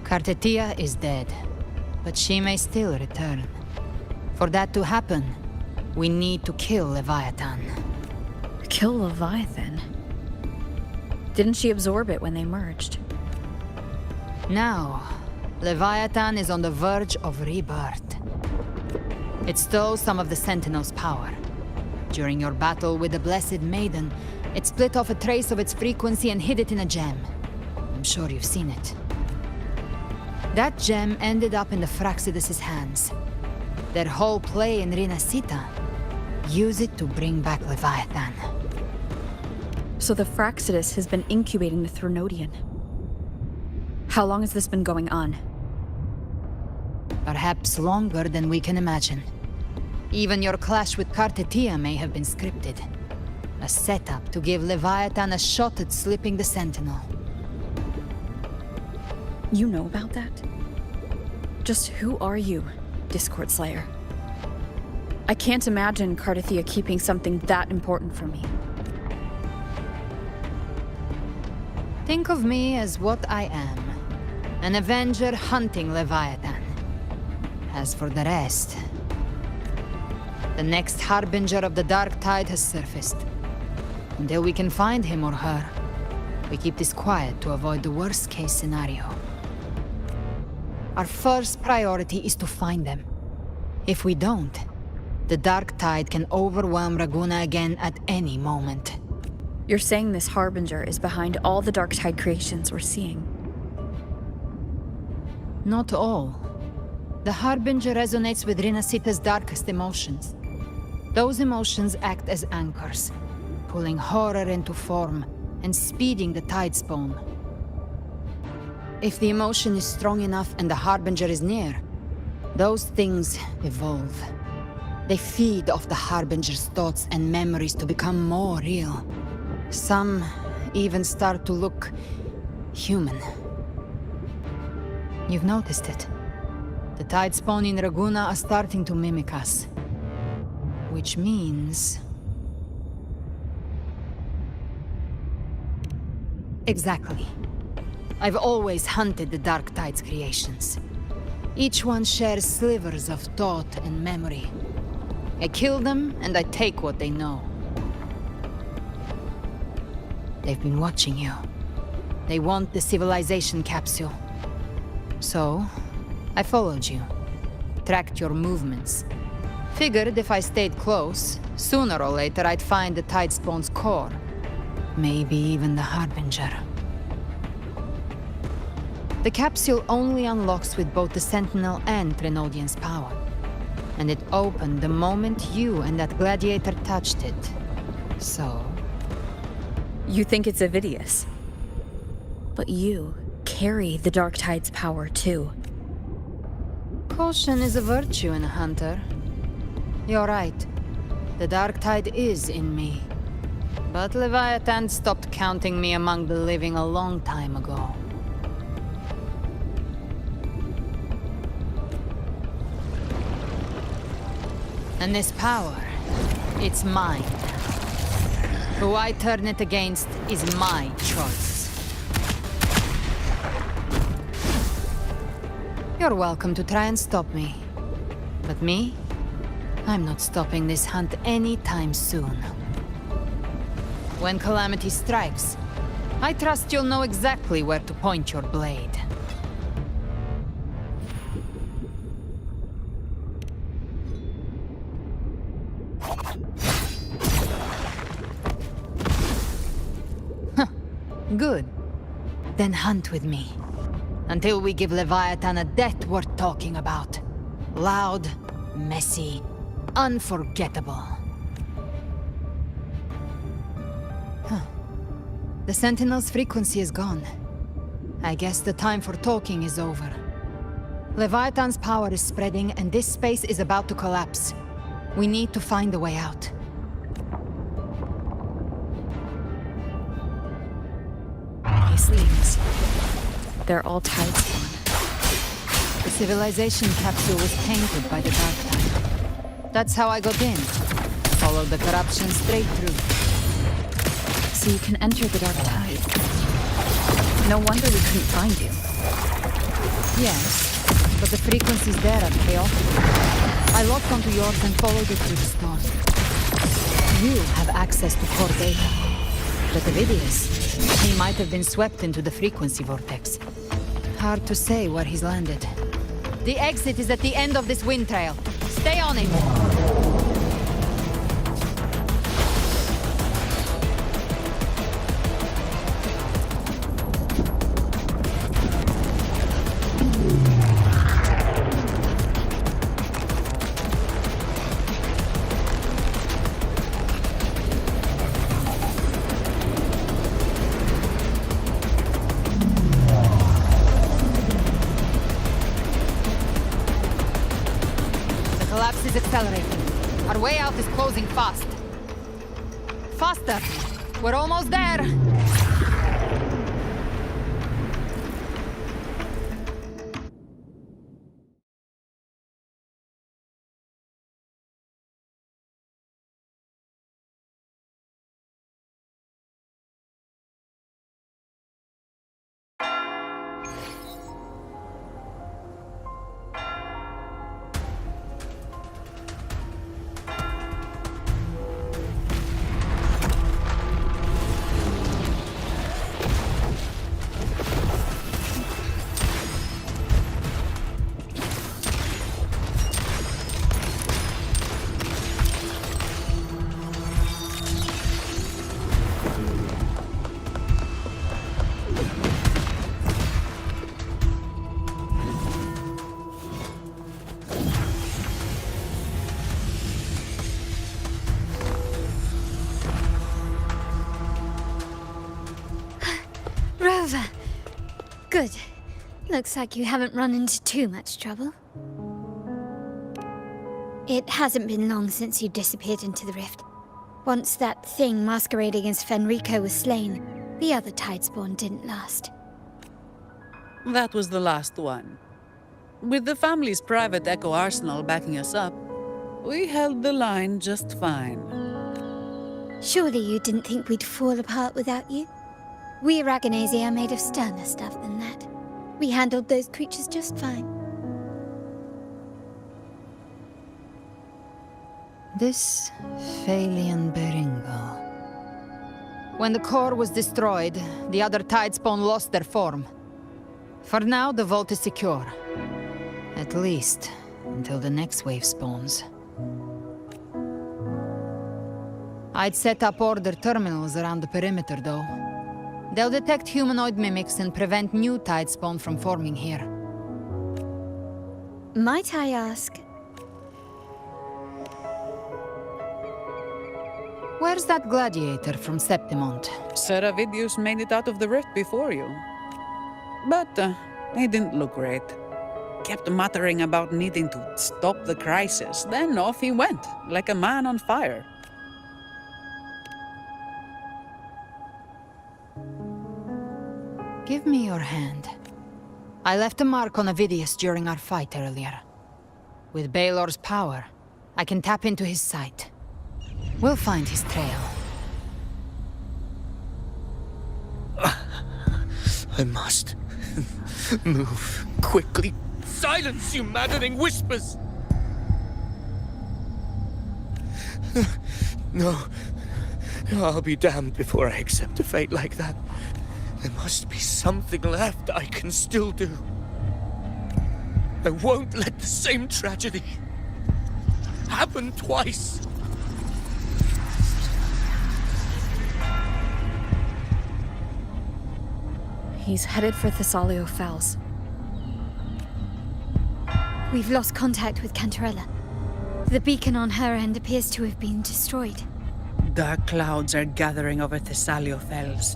Cartethia is dead, but she may still return. For that to happen, we need to kill Leviathan. Kill Leviathan? Didn't she absorb it when they merged? Now, Leviathan is on the verge of rebirth. It stole some of the Sentinel's power. During your battle with the Blessed Maiden, it split off a trace of its frequency and hid it in a gem. I'm sure you've seen it. That gem ended up in the Fraxidus' hands. Their whole play in Rinasita, use it to bring back Leviathan. So the Fraxidus has been incubating the Threnodian. How long has this been going on? Perhaps longer than we can imagine. Even your clash with Cartethia may have been scripted. A setup to give Leviathan a shot at slipping the Sentinel. You know about that? Just who are you, Discord Slayer? I can't imagine Cartethia keeping something that important from me. Think of me as what I am. An Avenger hunting Leviathan. As for the rest... The next Harbinger of the Dark Tide has surfaced. Until we can find him or her, we keep this quiet to avoid the worst-case scenario. Our first priority is to find them. If we don't, the Dark Tide can overwhelm Raguna again at any moment. You're saying this Harbinger is behind all the Dark Tide creations we're seeing? Not all. The Harbinger resonates with Rinasita's darkest emotions. Those emotions act as anchors, pulling horror into form and speeding the tide spawn. If the emotion is strong enough and the Harbinger is near, those things evolve. They feed off the Harbinger's thoughts and memories to become more real. Some even start to look human. You've noticed it. The tide spawn in Raguna are starting to mimic us. Which means... Exactly. I've always hunted the Dark Tide's creations. Each one shares slivers of thought and memory. I kill them, and I take what they know. They've been watching you. They want the civilization capsule. So, I followed you. Tracked your movements. Figured if I stayed close, sooner or later I'd find the Tidespawn's core. Maybe even the Harbinger. The capsule only unlocks with both the Sentinel and Threnodian's power. And it opened the moment you and that gladiator touched it. So... You think it's Avidius. But you carry the Dark Tide's power too. Caution is a virtue in a hunter. You're right. The Dark Tide is in me. But Leviathan stopped counting me among the living a long time ago. And this power, it's mine. Who I turn it against is my choice. You're welcome to try and stop me. But me? I'm not stopping this hunt anytime soon. When calamity strikes, I trust you'll know exactly where to point your blade. Huh. Good. Then hunt with me. Until we give Leviathan a death worth talking about. Loud, messy, unforgettable. Huh. The Sentinel's frequency is gone. I guess the time for talking is over. Leviathan's power is spreading, and this space is about to collapse. We need to find a way out. These things. They're all tide spawn. The civilization capsule was tainted by the Dark Tide. That's how I got in. Followed the corruption straight through. So you can enter the Dark Tide. No wonder we couldn't find you. Yes, but the frequencies there are chaotic. I locked onto yours and followed it through the storm. You have access to core data. But Avidius, he might have been swept into the frequency vortex. Hard to say where he's landed. The exit is at the end of this wind trail. Stay on him! Accelerating. Our way out is closing fast. Faster! We're almost there! Good. Looks like you haven't run into too much trouble. It hasn't been long since you disappeared into the rift. Once that thing masquerading as Fenrico was slain, the other Tidespawn didn't last. That was the last one. With the family's private echo arsenal backing us up, we held the line just fine. Surely you didn't think we'd fall apart without you? We Aragonese are made of sterner stuff than that. We handled those creatures just fine. This Phalian Beringo. When the core was destroyed, the other Tidespawn lost their form. For now, the vault is secure. At least, until the next wave spawns. I'd set up order terminals around the perimeter, though. They'll detect humanoid mimics and prevent new Tidespawn from forming here. Might I ask? Where's that gladiator from Septimont? Seravidius made it out of the rift before you. But he didn't look great. Kept muttering about needing to stop the crisis, then off he went, like a man on fire. Give me your hand. I left a mark on Avidius during our fight earlier. With Baelor's power, I can tap into his sight. We'll find his trail. I must move quickly. Silence, you maddening whispers! No. I'll be damned before I accept a fate like that. There must be something left I can still do. I won't let the same tragedy happen twice. He's headed for Thessalio Fells. We've lost contact with Cantarella. The beacon on her end appears to have been destroyed. Dark clouds are gathering over Thessalio Fells.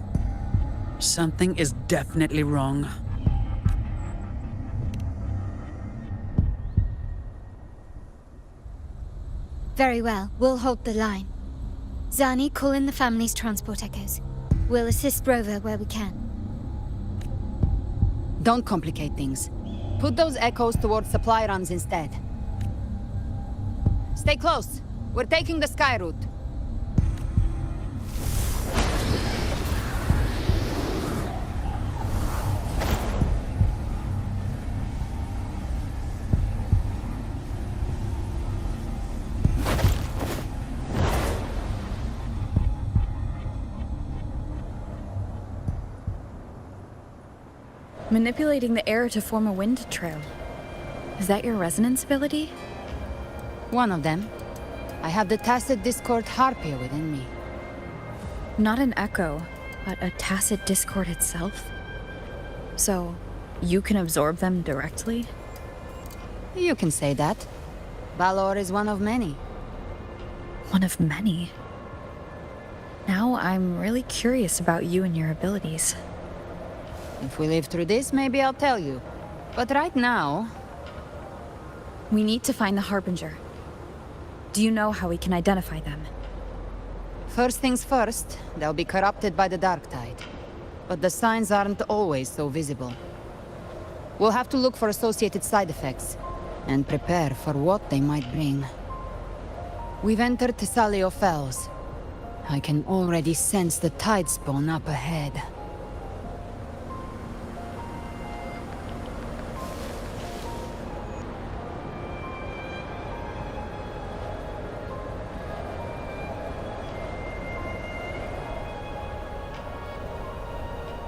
Something is definitely wrong. Very well, we'll hold the line. Zani, call in the family's transport echoes. We'll assist Rover where we can. Don't complicate things. Put those echoes towards supply runs instead. Stay close. We're taking the sky route. Manipulating the air to form a wind trail. Is that your resonance ability? One of them. I have the tacit discord harpia within me. Not an echo, but a tacit discord itself? So, you can absorb them directly? You can say that. Valor is one of many. One of many? Now I'm really curious about you and your abilities. If we live through this, maybe I'll tell you. But right now... We need to find the Harbinger. Do you know how we can identify them? First things first, they'll be corrupted by the Dark Tide. But the signs aren't always so visible. We'll have to look for associated side effects, and prepare for what they might bring. We've entered Thessalio Fells. I can already sense the tide spawn up ahead.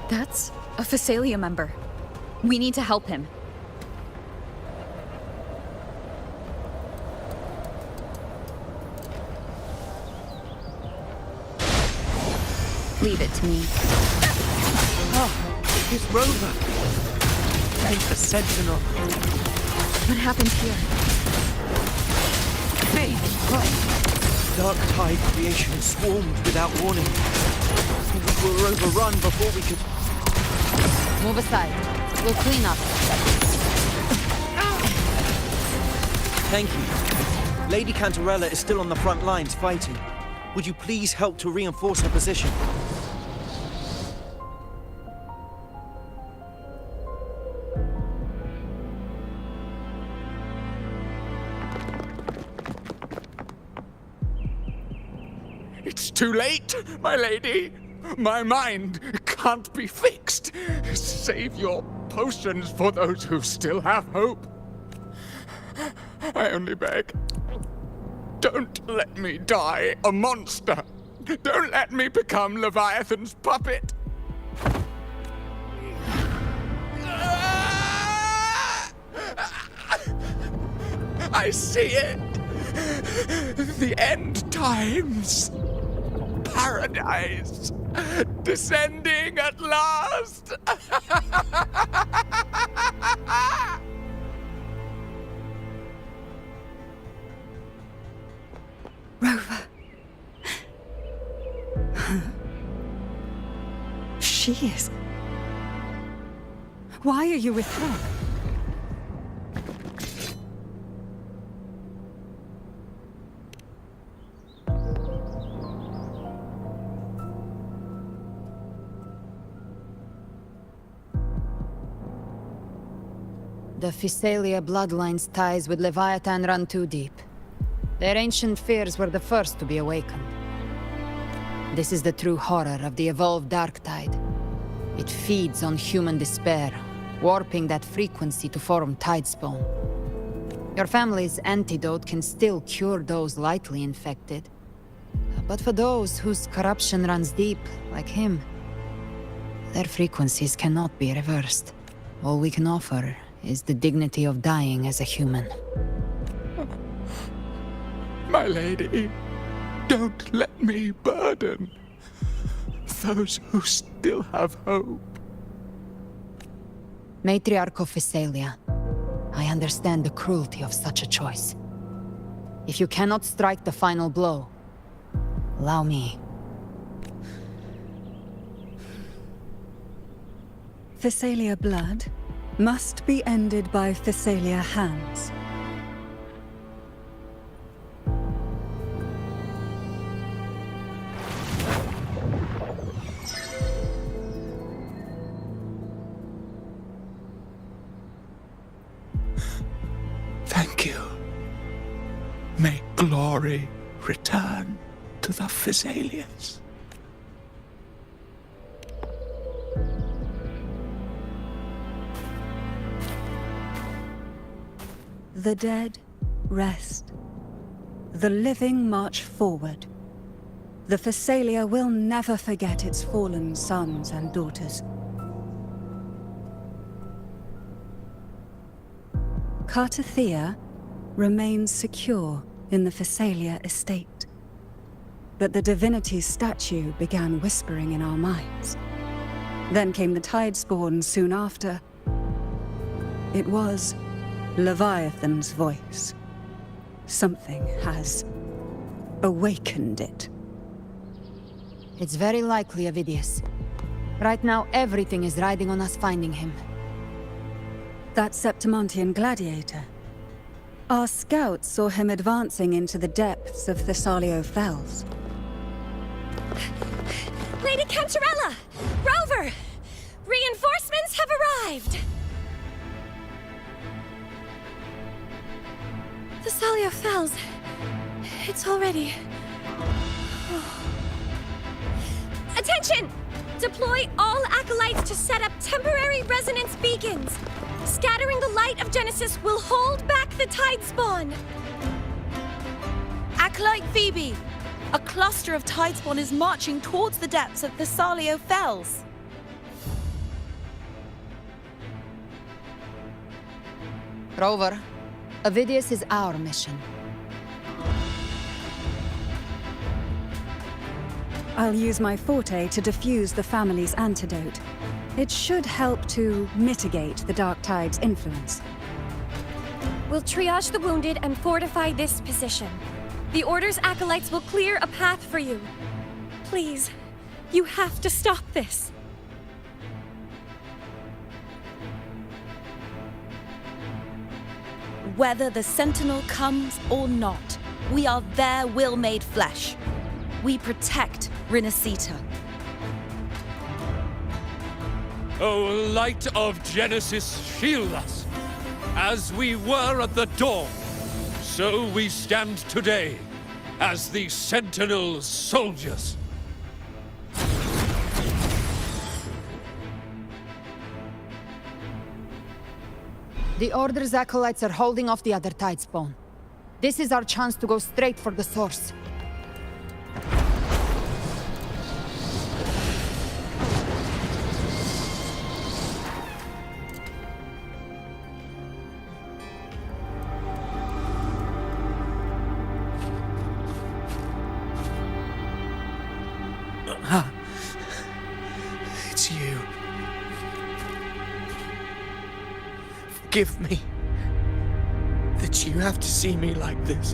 That's a Phasalia member. We need to help him. Leave it to me. Oh, it's Rover. Thank the Sentinel. What happened here? Hey, look. Dark Tide creation swarmed without warning. We were overrun before we could... Move aside. We'll clean up. Thank you. Lady Cantarella is still on the front lines fighting. Would you please help to reinforce her position? It's too late, my lady. My mind can't be fixed. Save your potions for those who still have hope. I only beg. Don't let me die a monster. Don't let me become Leviathan's puppet. I see it. The end times. Paradise. Descending at last. Rover. She is... Why are you with her? The Phasalia bloodline's ties with Leviathan run too deep. Their ancient fears were the first to be awakened. This is the true horror of the evolved Dark Tide. It feeds on human despair, warping that frequency to form Tidespawn. Your family's antidote can still cure those lightly infected. But for those whose corruption runs deep, like him, their frequencies cannot be reversed. All we can offer is the dignity of dying as a human. My lady, don't let me burden those who still have hope. Matriarch of Phasalia, I understand the cruelty of such a choice. If you cannot strike the final blow, allow me. Thessalia blood must be ended by Thessalia hands. Thank you. May glory return to the Thessalians. The dead rest. The living march forward. The Thessalia will never forget its fallen sons and daughters. Cartathea remains secure in the Thessalia estate. But the divinity's statue began whispering in our minds. Then came the Tidespawn soon after. It was Leviathan's voice. Something has awakened it. It's very likely, Avidius. Right now, everything is riding on us finding him. That Septimontian gladiator. Our scouts saw him advancing into the depths of Thessalio Fells. Lady Cantarella! Rover! Reinforcements have arrived! Thessalio Fells. It's already... Attention! Deploy all acolytes to set up temporary resonance beacons. Scattering the light of Genesis will hold back the Tidespawn. Acolyte Phoebe! A cluster of Tidespawn is marching towards the depths of Thessalio Fells. Rover, Avidius is our mission. I'll use my forte to defuse the family's antidote. It should help to mitigate the Dark Tide's influence. We'll triage the wounded and fortify this position. The Order's acolytes will clear a path for you. Please, you have to stop this. Whether the Sentinel comes or not, we are their will made flesh. We protect Rinasita. O light of Genesis, shield us! As we were at the dawn, so we stand today, as the Sentinel's soldiers. The Order's acolytes are holding off the other Tidespawn. This is our chance to go straight for the source. It's you. Forgive me that you have to see me like this.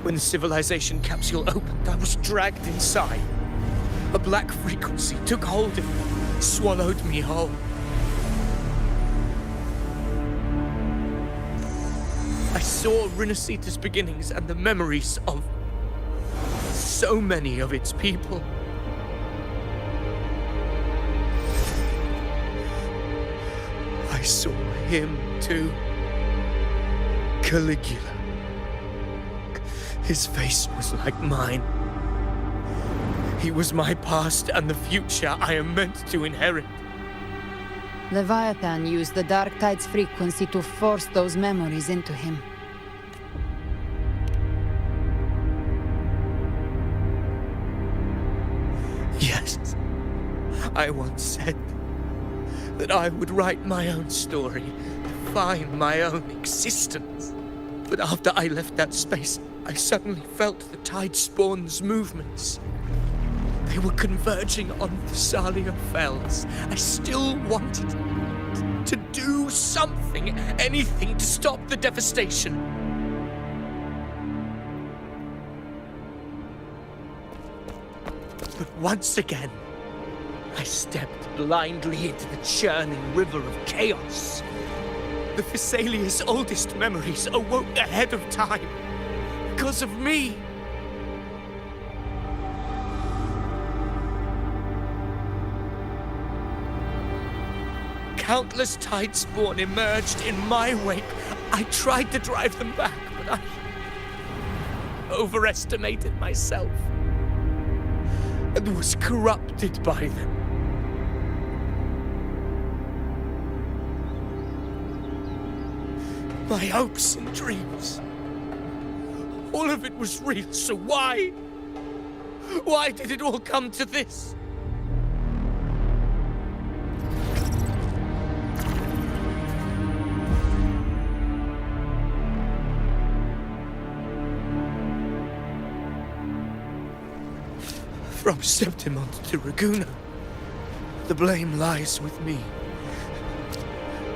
When the civilization capsule opened, I was dragged inside. A black frequency took hold of me, swallowed me whole. I saw Rinasita's beginnings and the memories of so many of its people. I saw him too. Caligula. His face was like mine. He was my past and the future I am meant to inherit. Leviathan used the Dark Tide's frequency to force those memories into him. Yes, I once said that I would write my own story to define my own existence. But after I left that space, I suddenly felt the Tidespawn's movements. They were converging on the Thalia Fells. I still wanted to do something, anything to stop the devastation. But once again, I stepped blindly into the churning river of chaos. The Thessalia's oldest memories awoke ahead of time because of me. Countless Tidespawn emerged in my wake. I tried to drive them back, but I overestimated myself and was corrupted by them. My hopes and dreams. All of it was real, so why? Why did it all come to this? From Septimont to Raguna, the blame lies with me.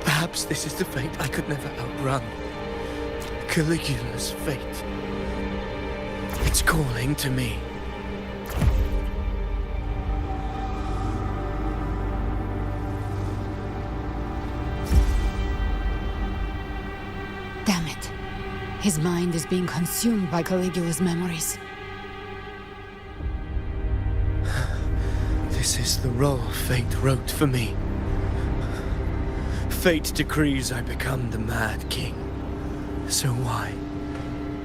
Perhaps this is the fate I could never outrun. Caligula's fate. It's calling to me. Damn it. His mind is being consumed by Caligula's memories. This is the role fate wrote for me. Fate decrees I become the Mad King. So why?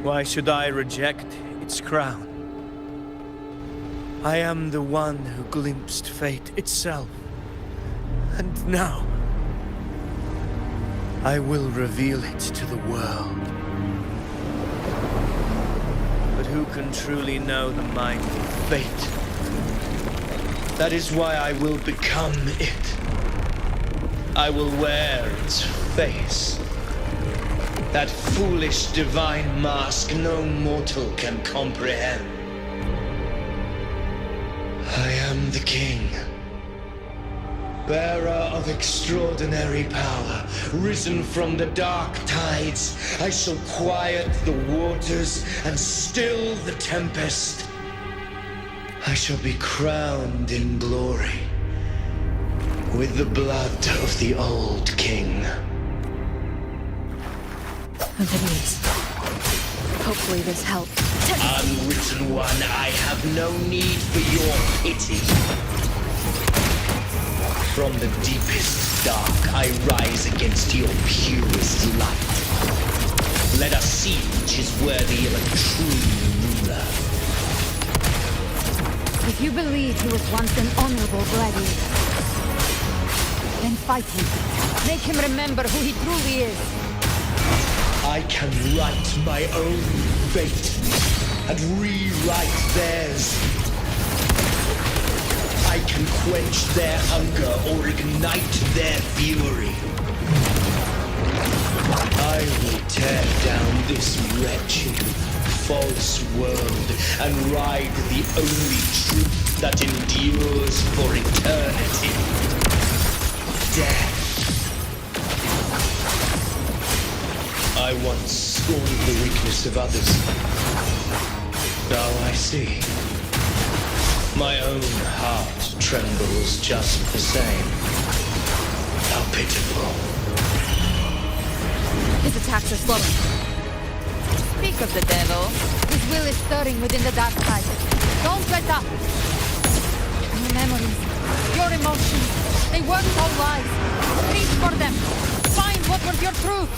Why should I reject its crown? I am the one who glimpsed fate itself. And now, I will reveal it to the world. But who can truly know the mind of fate? That is why I will become it. I will wear its face. That foolish divine mask no mortal can comprehend. I am the king. Bearer of extraordinary power, risen from the dark tides. I shall quiet the waters and still the tempest. I shall be crowned in glory with the blood of the old king. Amphibious. Hopefully this helps. Unwritten one, I have no need for your pity. From the deepest dark, I rise against your purest light. Let us see which is worthy of a true ruler. If you believe he was once an honorable gladiator, then fight him. Make him remember who he truly is. I can write my own fate and rewrite theirs. I can quench their hunger or ignite their fury. I will tear down this wretched, false world and ride the only truth that endures for eternity. Death. I once scorned the weakness of others. Now I see. My own heart trembles just the same. How pitiful. His attacks are slowing. Speak of the devil. His will is stirring within the dark side. Don't let up. Your memories, your emotions, they weren't all lies. Reach for them. Find what was your truth.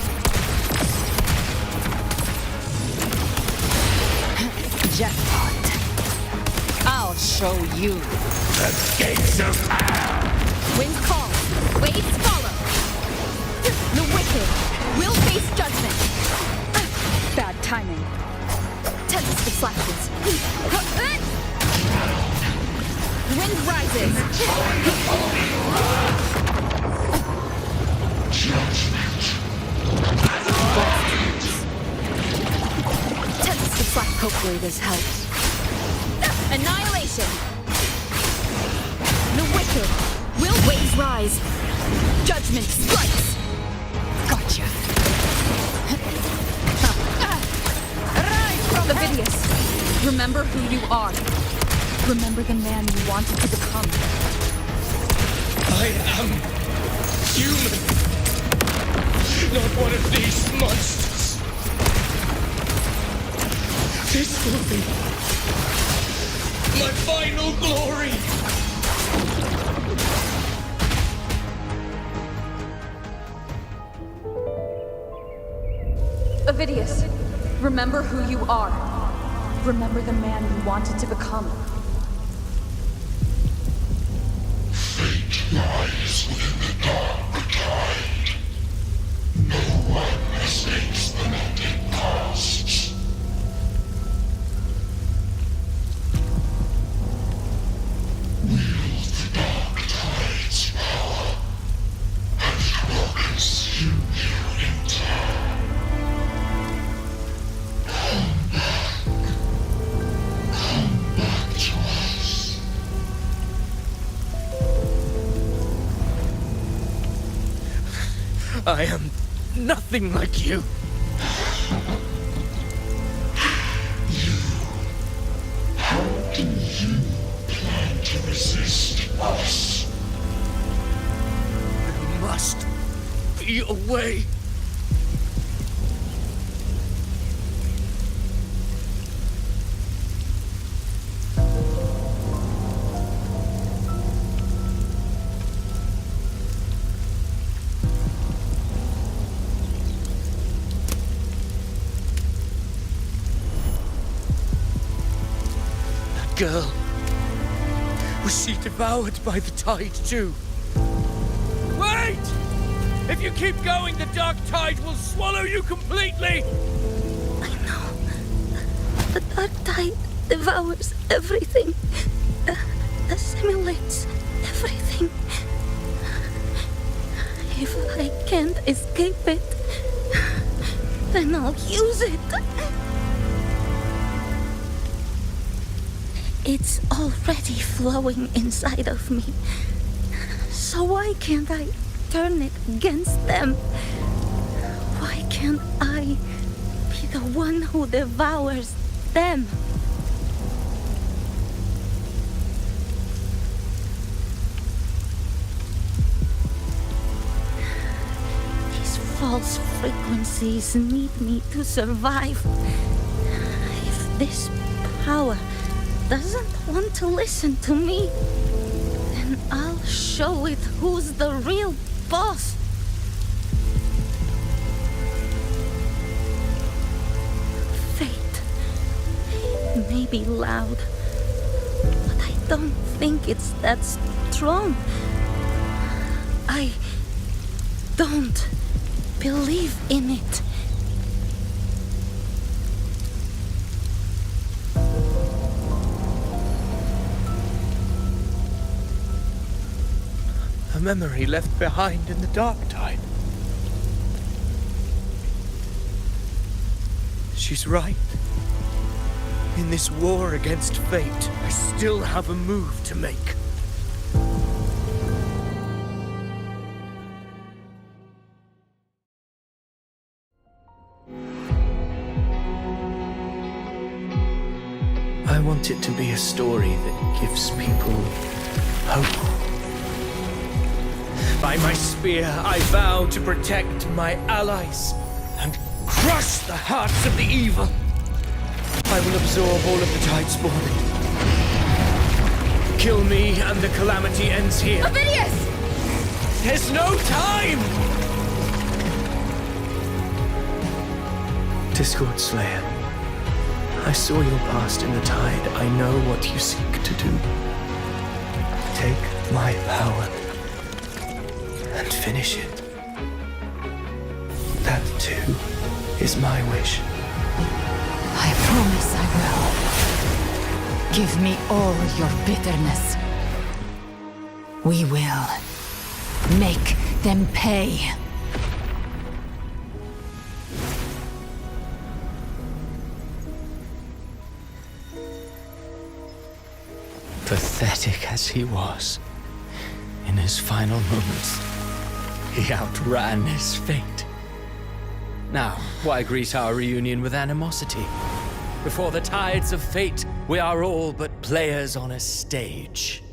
Jackpot. I'll show you. The gates of hell! Winds call, waves follow. The wicked will face judgment. Bad timing. Tempest of slashes. Wind rises. Judgment Hopefully this helps. Annihilation! The wicked will waves rise. Judgment strikes! Gotcha. Arise from Levidius! Remember who you are. Remember the man you wanted to become. I am human. Not one of these monsters. This will be my final glory. Levidius, remember who you are. Remember the man you wanted to become. Fate lies within the dark tide. No one escapes the mended past. Wield the dark tide's power, and it will consume you in turn. Come back to us. I am nothing like you. How do you plan to resist us? There must be a way. Girl. Was she devoured by the tide too? Wait! If you keep going, the dark tide will swallow you completely! I know. The dark tide devours everything. Assimilates everything. If I can't escape it, then I'll use it. It's already flowing inside of me. So why can't I turn it against them? Why can't I be the one who devours them? These false frequencies need me to survive. If this power doesn't want to listen to me, then I'll show it who's the real boss. Fate may be loud, but I don't think it's that strong. I don't believe in it. A memory left behind in the dark tide. She's right. In this war against fate, I still have a move to make. I want it to be a story that gives people hope. By my spear, I vow to protect my allies and crush the hearts of the evil. I will absorb all of the tide spawning. Kill me and the calamity ends here. Levidius! There's no time! Discord Slayer, I saw your past in the tide. I know what you seek to do. Take my power and finish it. That too is my wish. I promise I will. Give me all your bitterness. We will make them pay. Pathetic as he was, in his final moments, he outran his fate. Now, why greet our reunion with animosity? Before the tides of fate, we are all but players on a stage.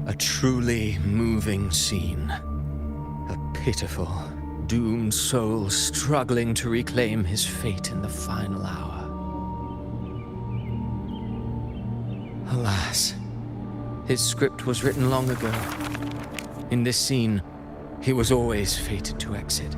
A truly moving scene. A pitiful, doomed soul struggling to reclaim his fate in the final hour. Alas, his script was written long ago. In this scene, he was always fated to exit.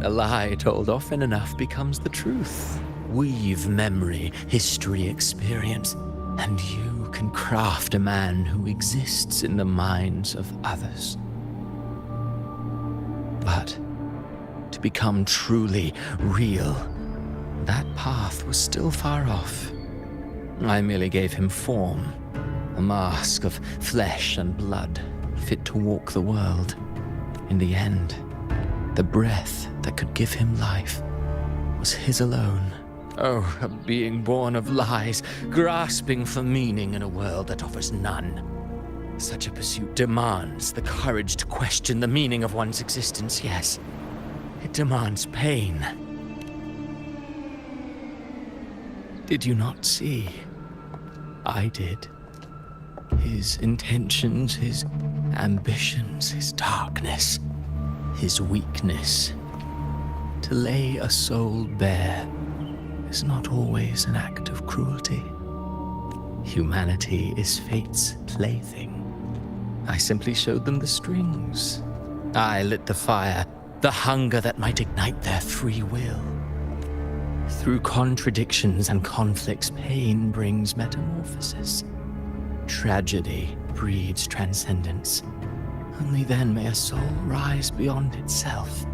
A lie told often enough becomes the truth. Weave memory, history, experience, and you can craft a man who exists in the minds of others. But to become truly real, that path was still far off. I merely gave him form, a mask of flesh and blood, fit to walk the world. In the end, the breath that could give him life was his alone. Oh, a being born of lies, grasping for meaning in a world that offers none. Such a pursuit demands the courage to question the meaning of one's existence, yes. It demands pain. Did you not see? I did. His intentions, his ambitions, his darkness, his weakness. To lay a soul bare is not always an act of cruelty. Humanity is fate's plaything. I simply showed them the strings. I lit the fire, the hunger that might ignite their free will. Through contradictions and conflicts, pain brings metamorphosis. Tragedy breeds transcendence. Only then may a soul rise beyond itself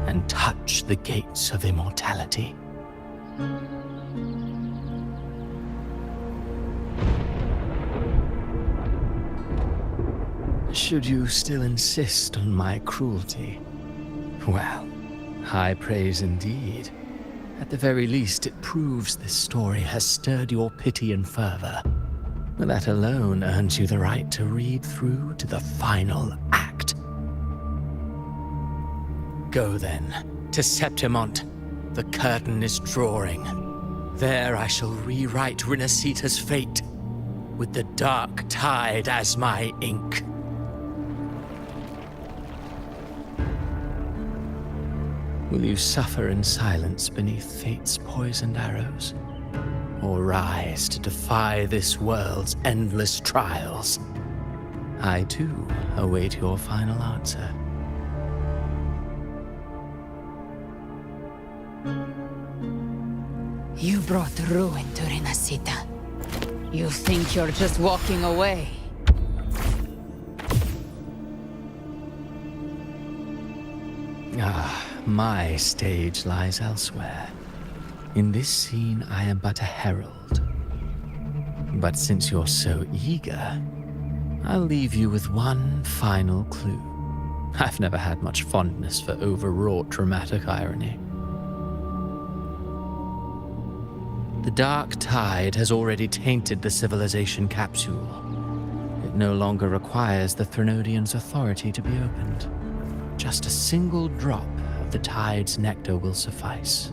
and touch the gates of immortality. Should you still insist on my cruelty? Well, high praise indeed. At the very least, it proves this story has stirred your pity and fervor. That alone earns you the right to read through to the final act. Go then, to Septimont. The curtain is drawing. There I shall rewrite Rinasita's fate, with the dark tide as my ink. Will you suffer in silence beneath fate's poisoned arrows? Or rise to defy this world's endless trials? I, too, await your final answer. You brought ruin to Rinasita. You think you're just walking away? Ah, my stage lies elsewhere. In this scene, I am but a herald. But since you're so eager, I'll leave you with one final clue. I've never had much fondness for overwrought dramatic irony. The dark tide has already tainted the civilization capsule. It no longer requires the Threnodians' authority to be opened. Just a single drop of the tide's nectar will suffice.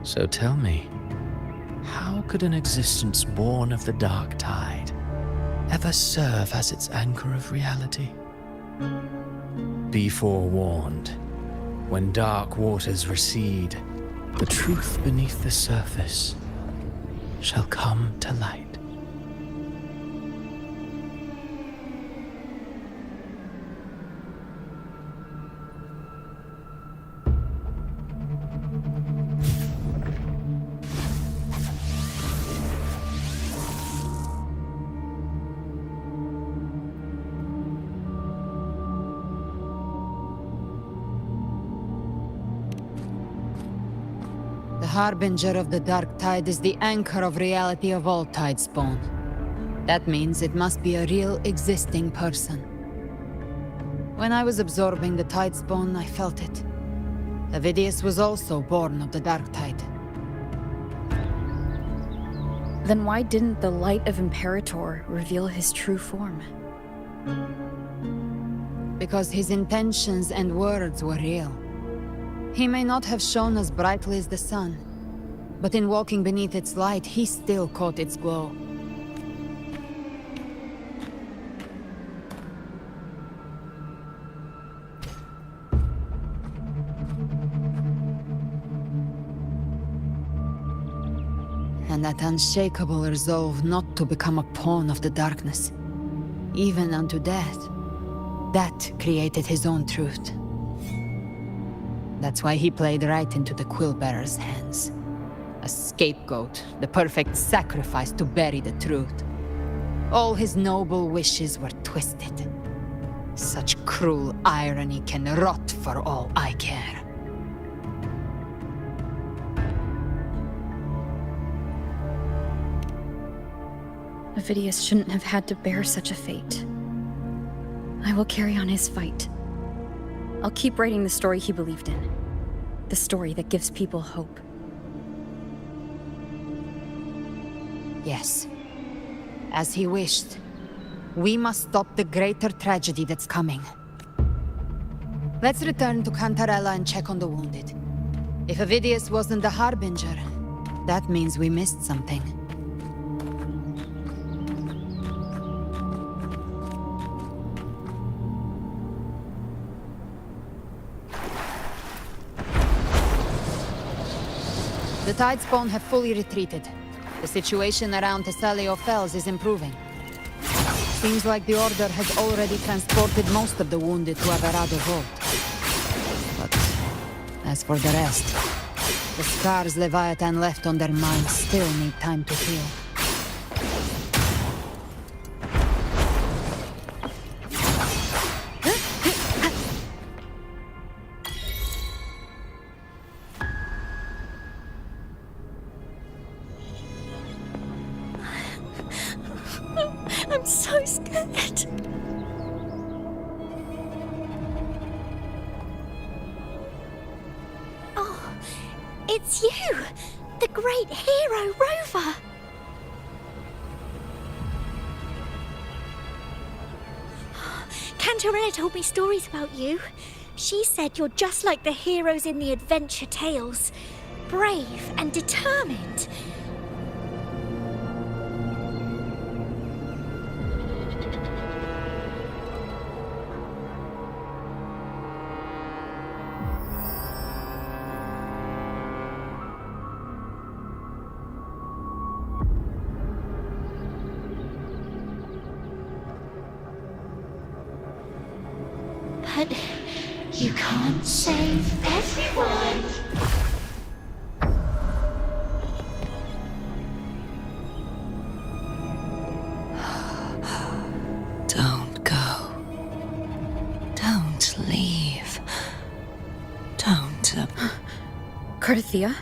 So tell me, how could an existence born of the dark tide ever serve as its anchor of reality? Be forewarned. When dark waters recede, the truth beneath the surface shall come to light. The harbinger of the dark tide is the anchor of reality of all tidespawn. That means it must be a real existing person. When I was absorbing the tidespawn, I felt it. Avidius was also born of the dark tide. Then why didn't the light of Imperator reveal his true form? Because his intentions and words were real. He may not have shone as brightly as the sun, but in walking beneath its light, he still caught its glow. And that unshakable resolve not to become a pawn of the darkness, even unto death, that created his own truth. That's why he played right into the Quillbearer's hands. A scapegoat, the perfect sacrifice to bury the truth. All his noble wishes were twisted. Such cruel irony can rot for all I care. Avidius shouldn't have had to bear such a fate. I will carry on his fight. I'll keep writing the story he believed in. The story that gives people hope. Yes. As he wished. We must stop the greater tragedy that's coming. Let's return to Cantarella and check on the wounded. If Avidius wasn't the Harbinger, that means we missed something. The Tidespawn have fully retreated. The situation around Thessalio Fells is improving. Seems like the Order has already transported most of the wounded to Averado Vault. But as for the rest, the scars Leviathan left on their minds still need time to heal. I'm so scared. Oh, it's you! The great hero, Rover! Cantarella told me stories about you. She said you're just like the heroes in the adventure tales. Brave and determined. But you can't save everyone. Don't go. Don't leave. Don't. Cartithia?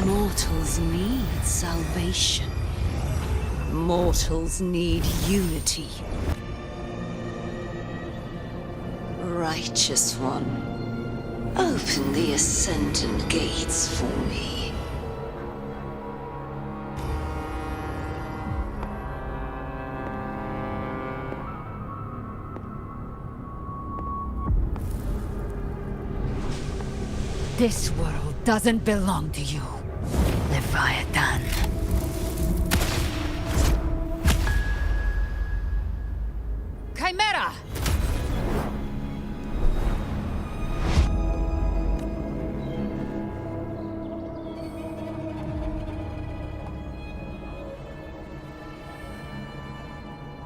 Mortals need salvation. Mortals need unity. Righteous One, open the Ascendant gates for me. This world doesn't belong to you, Leviathan. Chimera!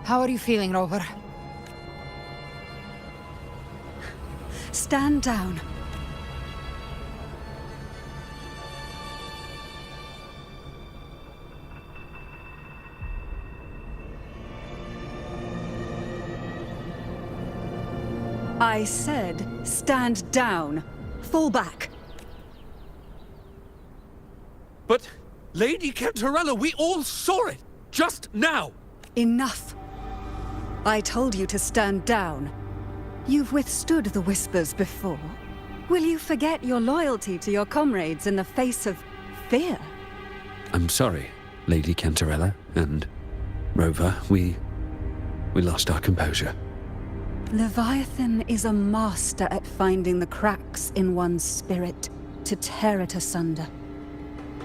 How are you feeling, Rover? Stand down. I said, stand down. Fall back. But, Lady Cantarella, we all saw it! Just now! Enough. I told you to stand down. You've withstood the whispers before. Will you forget your loyalty to your comrades in the face of fear? I'm sorry, Lady Cantarella, and Rover, we lost our composure. Leviathan is a master at finding the cracks in one's spirit to tear it asunder.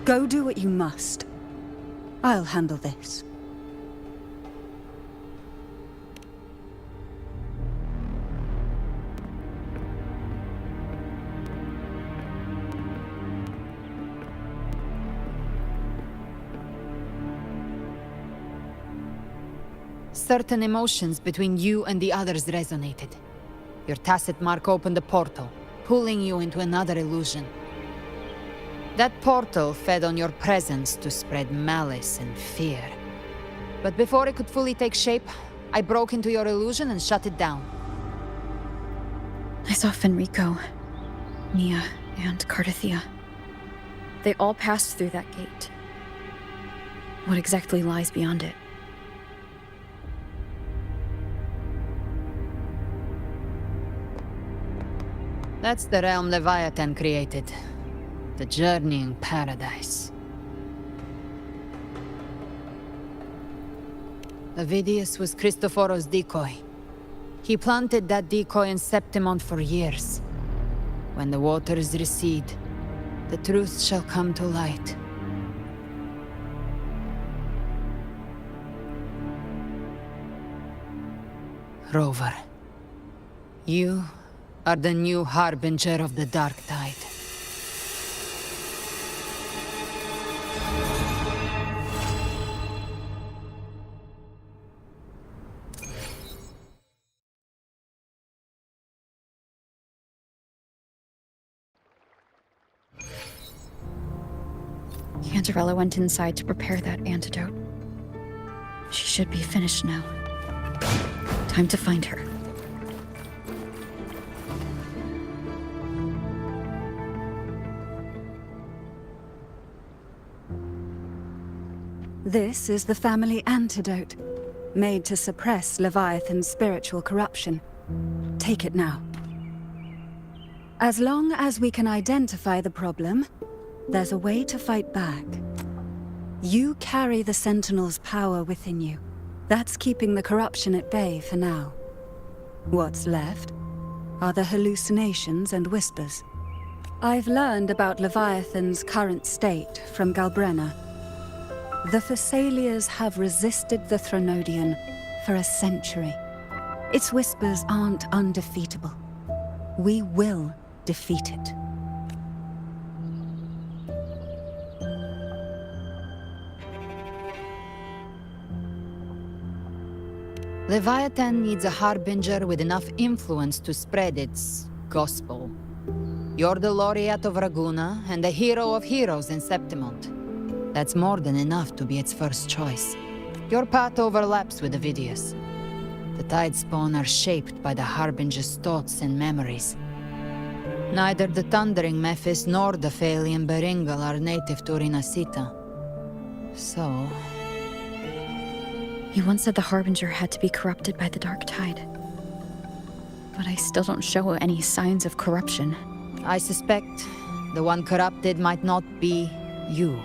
Go do what you must. I'll handle this. Certain emotions between you and the others resonated. Your tacit mark opened a portal, pulling you into another illusion. That portal fed on your presence to spread malice and fear. But before it could fully take shape, I broke into your illusion and shut it down. I saw Fenrico, Nia, and Cardathia. They all passed through that gate. What exactly lies beyond it? That's the realm Leviathan created. The journeying paradise. Avidius was Cristoforo's decoy. He planted that decoy in Septimont for years. When the waters recede, the truth shall come to light. Rover, you are the new harbinger of the Dark Tide. Cantarella went inside to prepare that antidote. She should be finished now. Time to find her. This is the family antidote, made to suppress Leviathan's spiritual corruption. Take it now. As long as we can identify the problem, there's a way to fight back. You carry the Sentinel's power within you. That's keeping the corruption at bay for now. What's left are the hallucinations and whispers. I've learned about Leviathan's current state from Galbrena. The Thessalians have resisted the Threnodian for a century. Its whispers aren't undefeatable. We will defeat it. Leviathan needs a harbinger with enough influence to spread its gospel. You're the laureate of Raguna and the hero of heroes in Septimont. That's more than enough to be its first choice. Your path overlaps with Avidius. The Tidespawn are shaped by the harbinger's thoughts and memories. Neither the Thundering Mephis nor the Phalian Beringal are native to Rinasita. So... You once said the Harbinger had to be corrupted by the Dark Tide. But I still don't show any signs of corruption. I suspect the one corrupted might not be you.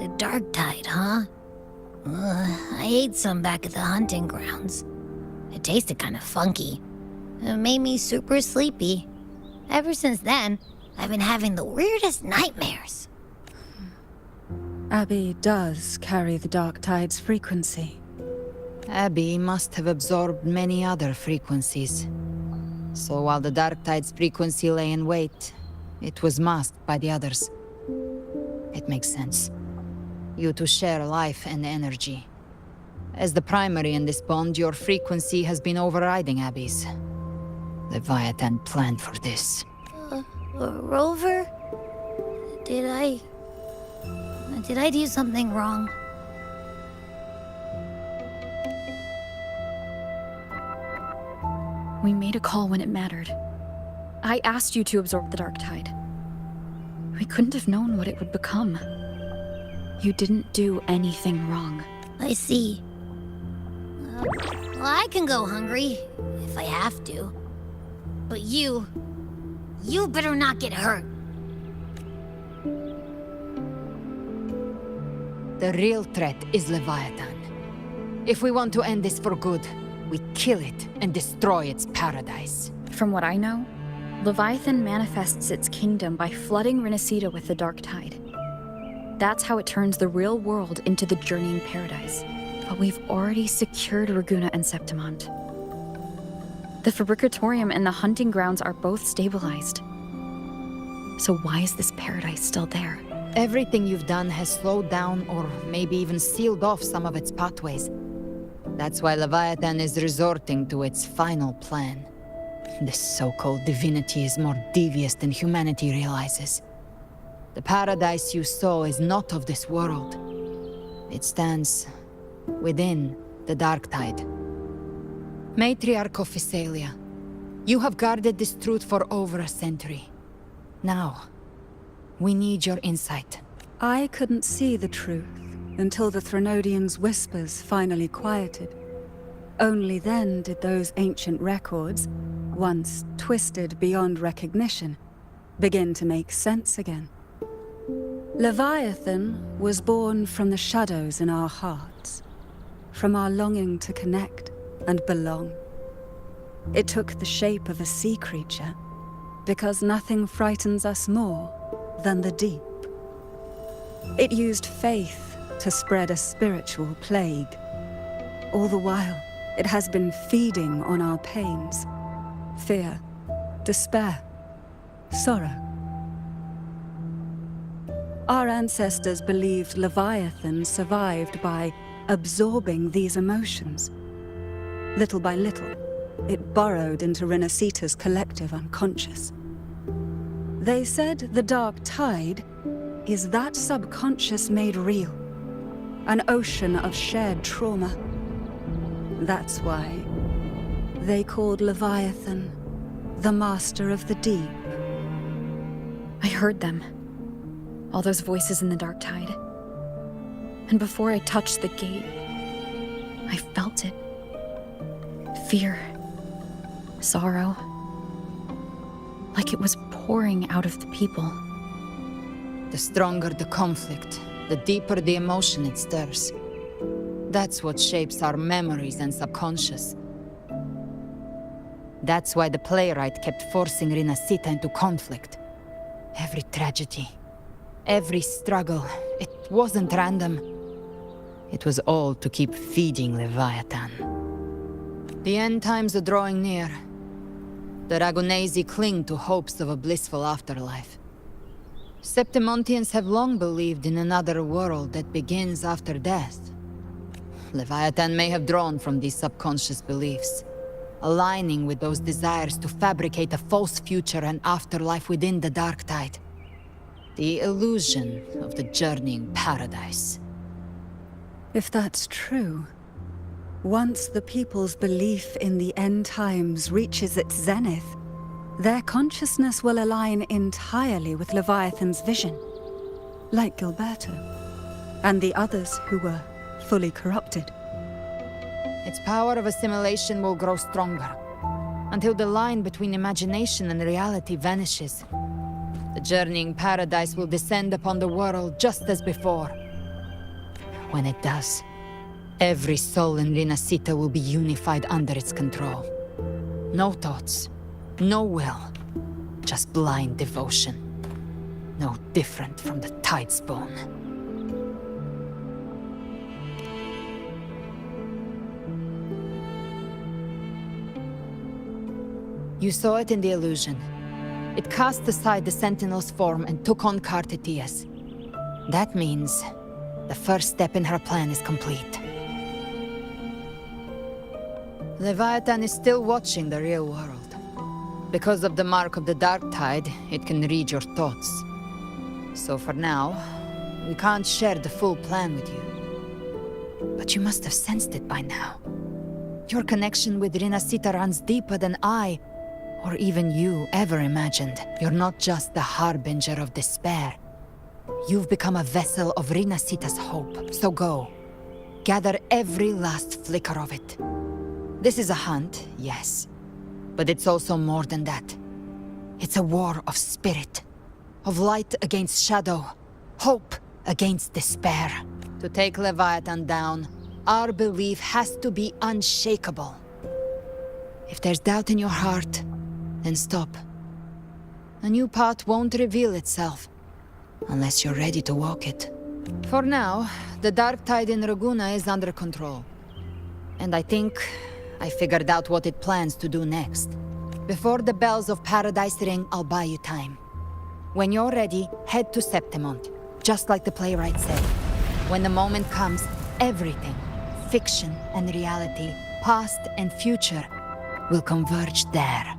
The Dark Tide, huh? I ate some back at the hunting grounds. It tasted kind of funky. It made me super sleepy. Ever since then, I've been having the weirdest nightmares. Abby does carry the Dark Tide's frequency. Abby must have absorbed many other frequencies. So while the Dark Tide's frequency lay in wait, it was masked by the others. It makes sense. You two share life and energy. As the primary in this bond, your frequency has been overriding Abby's. Leviathan planned for this. Rover? Did I do something wrong? We made a call when it mattered. I asked you to absorb the Dark Tide. We couldn't have known what it would become. You didn't do anything wrong. I see. Well, I can go hungry, if I have to. But you better not get hurt. The real threat is Leviathan. If we want to end this for good, we kill it and destroy its paradise. From what I know, Leviathan manifests its kingdom by flooding Renacita with the Dark Tide. That's how it turns the real world into the journeying paradise. But we've already secured Raguna and Septimont. The Fabricatorium and the hunting grounds are both stabilized. So why is this paradise still there? Everything you've done has slowed down or maybe even sealed off some of its pathways. That's why Leviathan is resorting to its final plan. This so-called divinity is more devious than humanity realizes. The paradise you saw is not of this world. It stands within the Dark Tide. Matriarch of Physalia, you have guarded this truth for over a century. Now, we need your insight. I couldn't see the truth until the Threnodians' whispers finally quieted. Only then did those ancient records, once twisted beyond recognition, begin to make sense again. Leviathan was born from the shadows in our hearts, from our longing to connect and belong. It took the shape of a sea creature, because nothing frightens us more than the deep. It used faith to spread a spiritual plague. All the while, it has been feeding on our pains, fear, despair, sorrow. Our ancestors believed Leviathan survived by absorbing these emotions. Little by little, it burrowed into Renacita's collective unconscious. They said the Dark Tide is that subconscious made real, an ocean of shared trauma. That's why they called Leviathan the Master of the Deep. I heard them. All those voices in the Dark Tide. And before I touched the gate, I felt it. Fear. Sorrow. Like it was pouring out of the people. The stronger the conflict, the deeper the emotion it stirs. That's what shapes our memories and subconscious. That's why the playwright kept forcing Renacita into conflict. Every tragedy, every struggle, it wasn't random. It was all to keep feeding Leviathan. The end times are drawing near. The Ragunesi cling to hopes of a blissful afterlife. Septimontians have long believed in another world that begins after death. Leviathan may have drawn from these subconscious beliefs, aligning with those desires to fabricate a false future and afterlife within the Dark Tide. The illusion of the journeying paradise. If that's true, once the people's belief in the end times reaches its zenith, their consciousness will align entirely with Leviathan's vision, like Gilberto, and the others who were fully corrupted. Its power of assimilation will grow stronger, until the line between imagination and reality vanishes. The journeying paradise will descend upon the world just as before. When it does, Every soul in Rinascita will be unified under its control. No thoughts, no will, just blind devotion. No different from the Tidespawn. You saw it in the illusion. It cast aside the Sentinel's form and took on Cartitius. That means the first step in her plan is complete. Leviathan is still watching the real world. Because of the mark of the Dark Tide, it can read your thoughts. So for now, we can't share the full plan with you. But you must have sensed it by now. Your connection with Rinascita runs deeper than I, or even you, ever imagined. You're not just the harbinger of despair. You've become a vessel of Rinascita's hope. So go. Gather every last flicker of it. This is a hunt, yes. But it's also more than that. It's a war of spirit. Of light against shadow. Hope against despair. To take Leviathan down, our belief has to be unshakable. If there's doubt in your heart, then stop. A new path won't reveal itself, unless you're ready to walk it. For now, the Dark Tide in Raguna is under control. And I think I figured out what it plans to do next. Before the bells of Paradise ring, I'll buy you time. When you're ready, head to Septimont, just like the playwright said. When the moment comes, everything, fiction and reality, past and future, will converge there.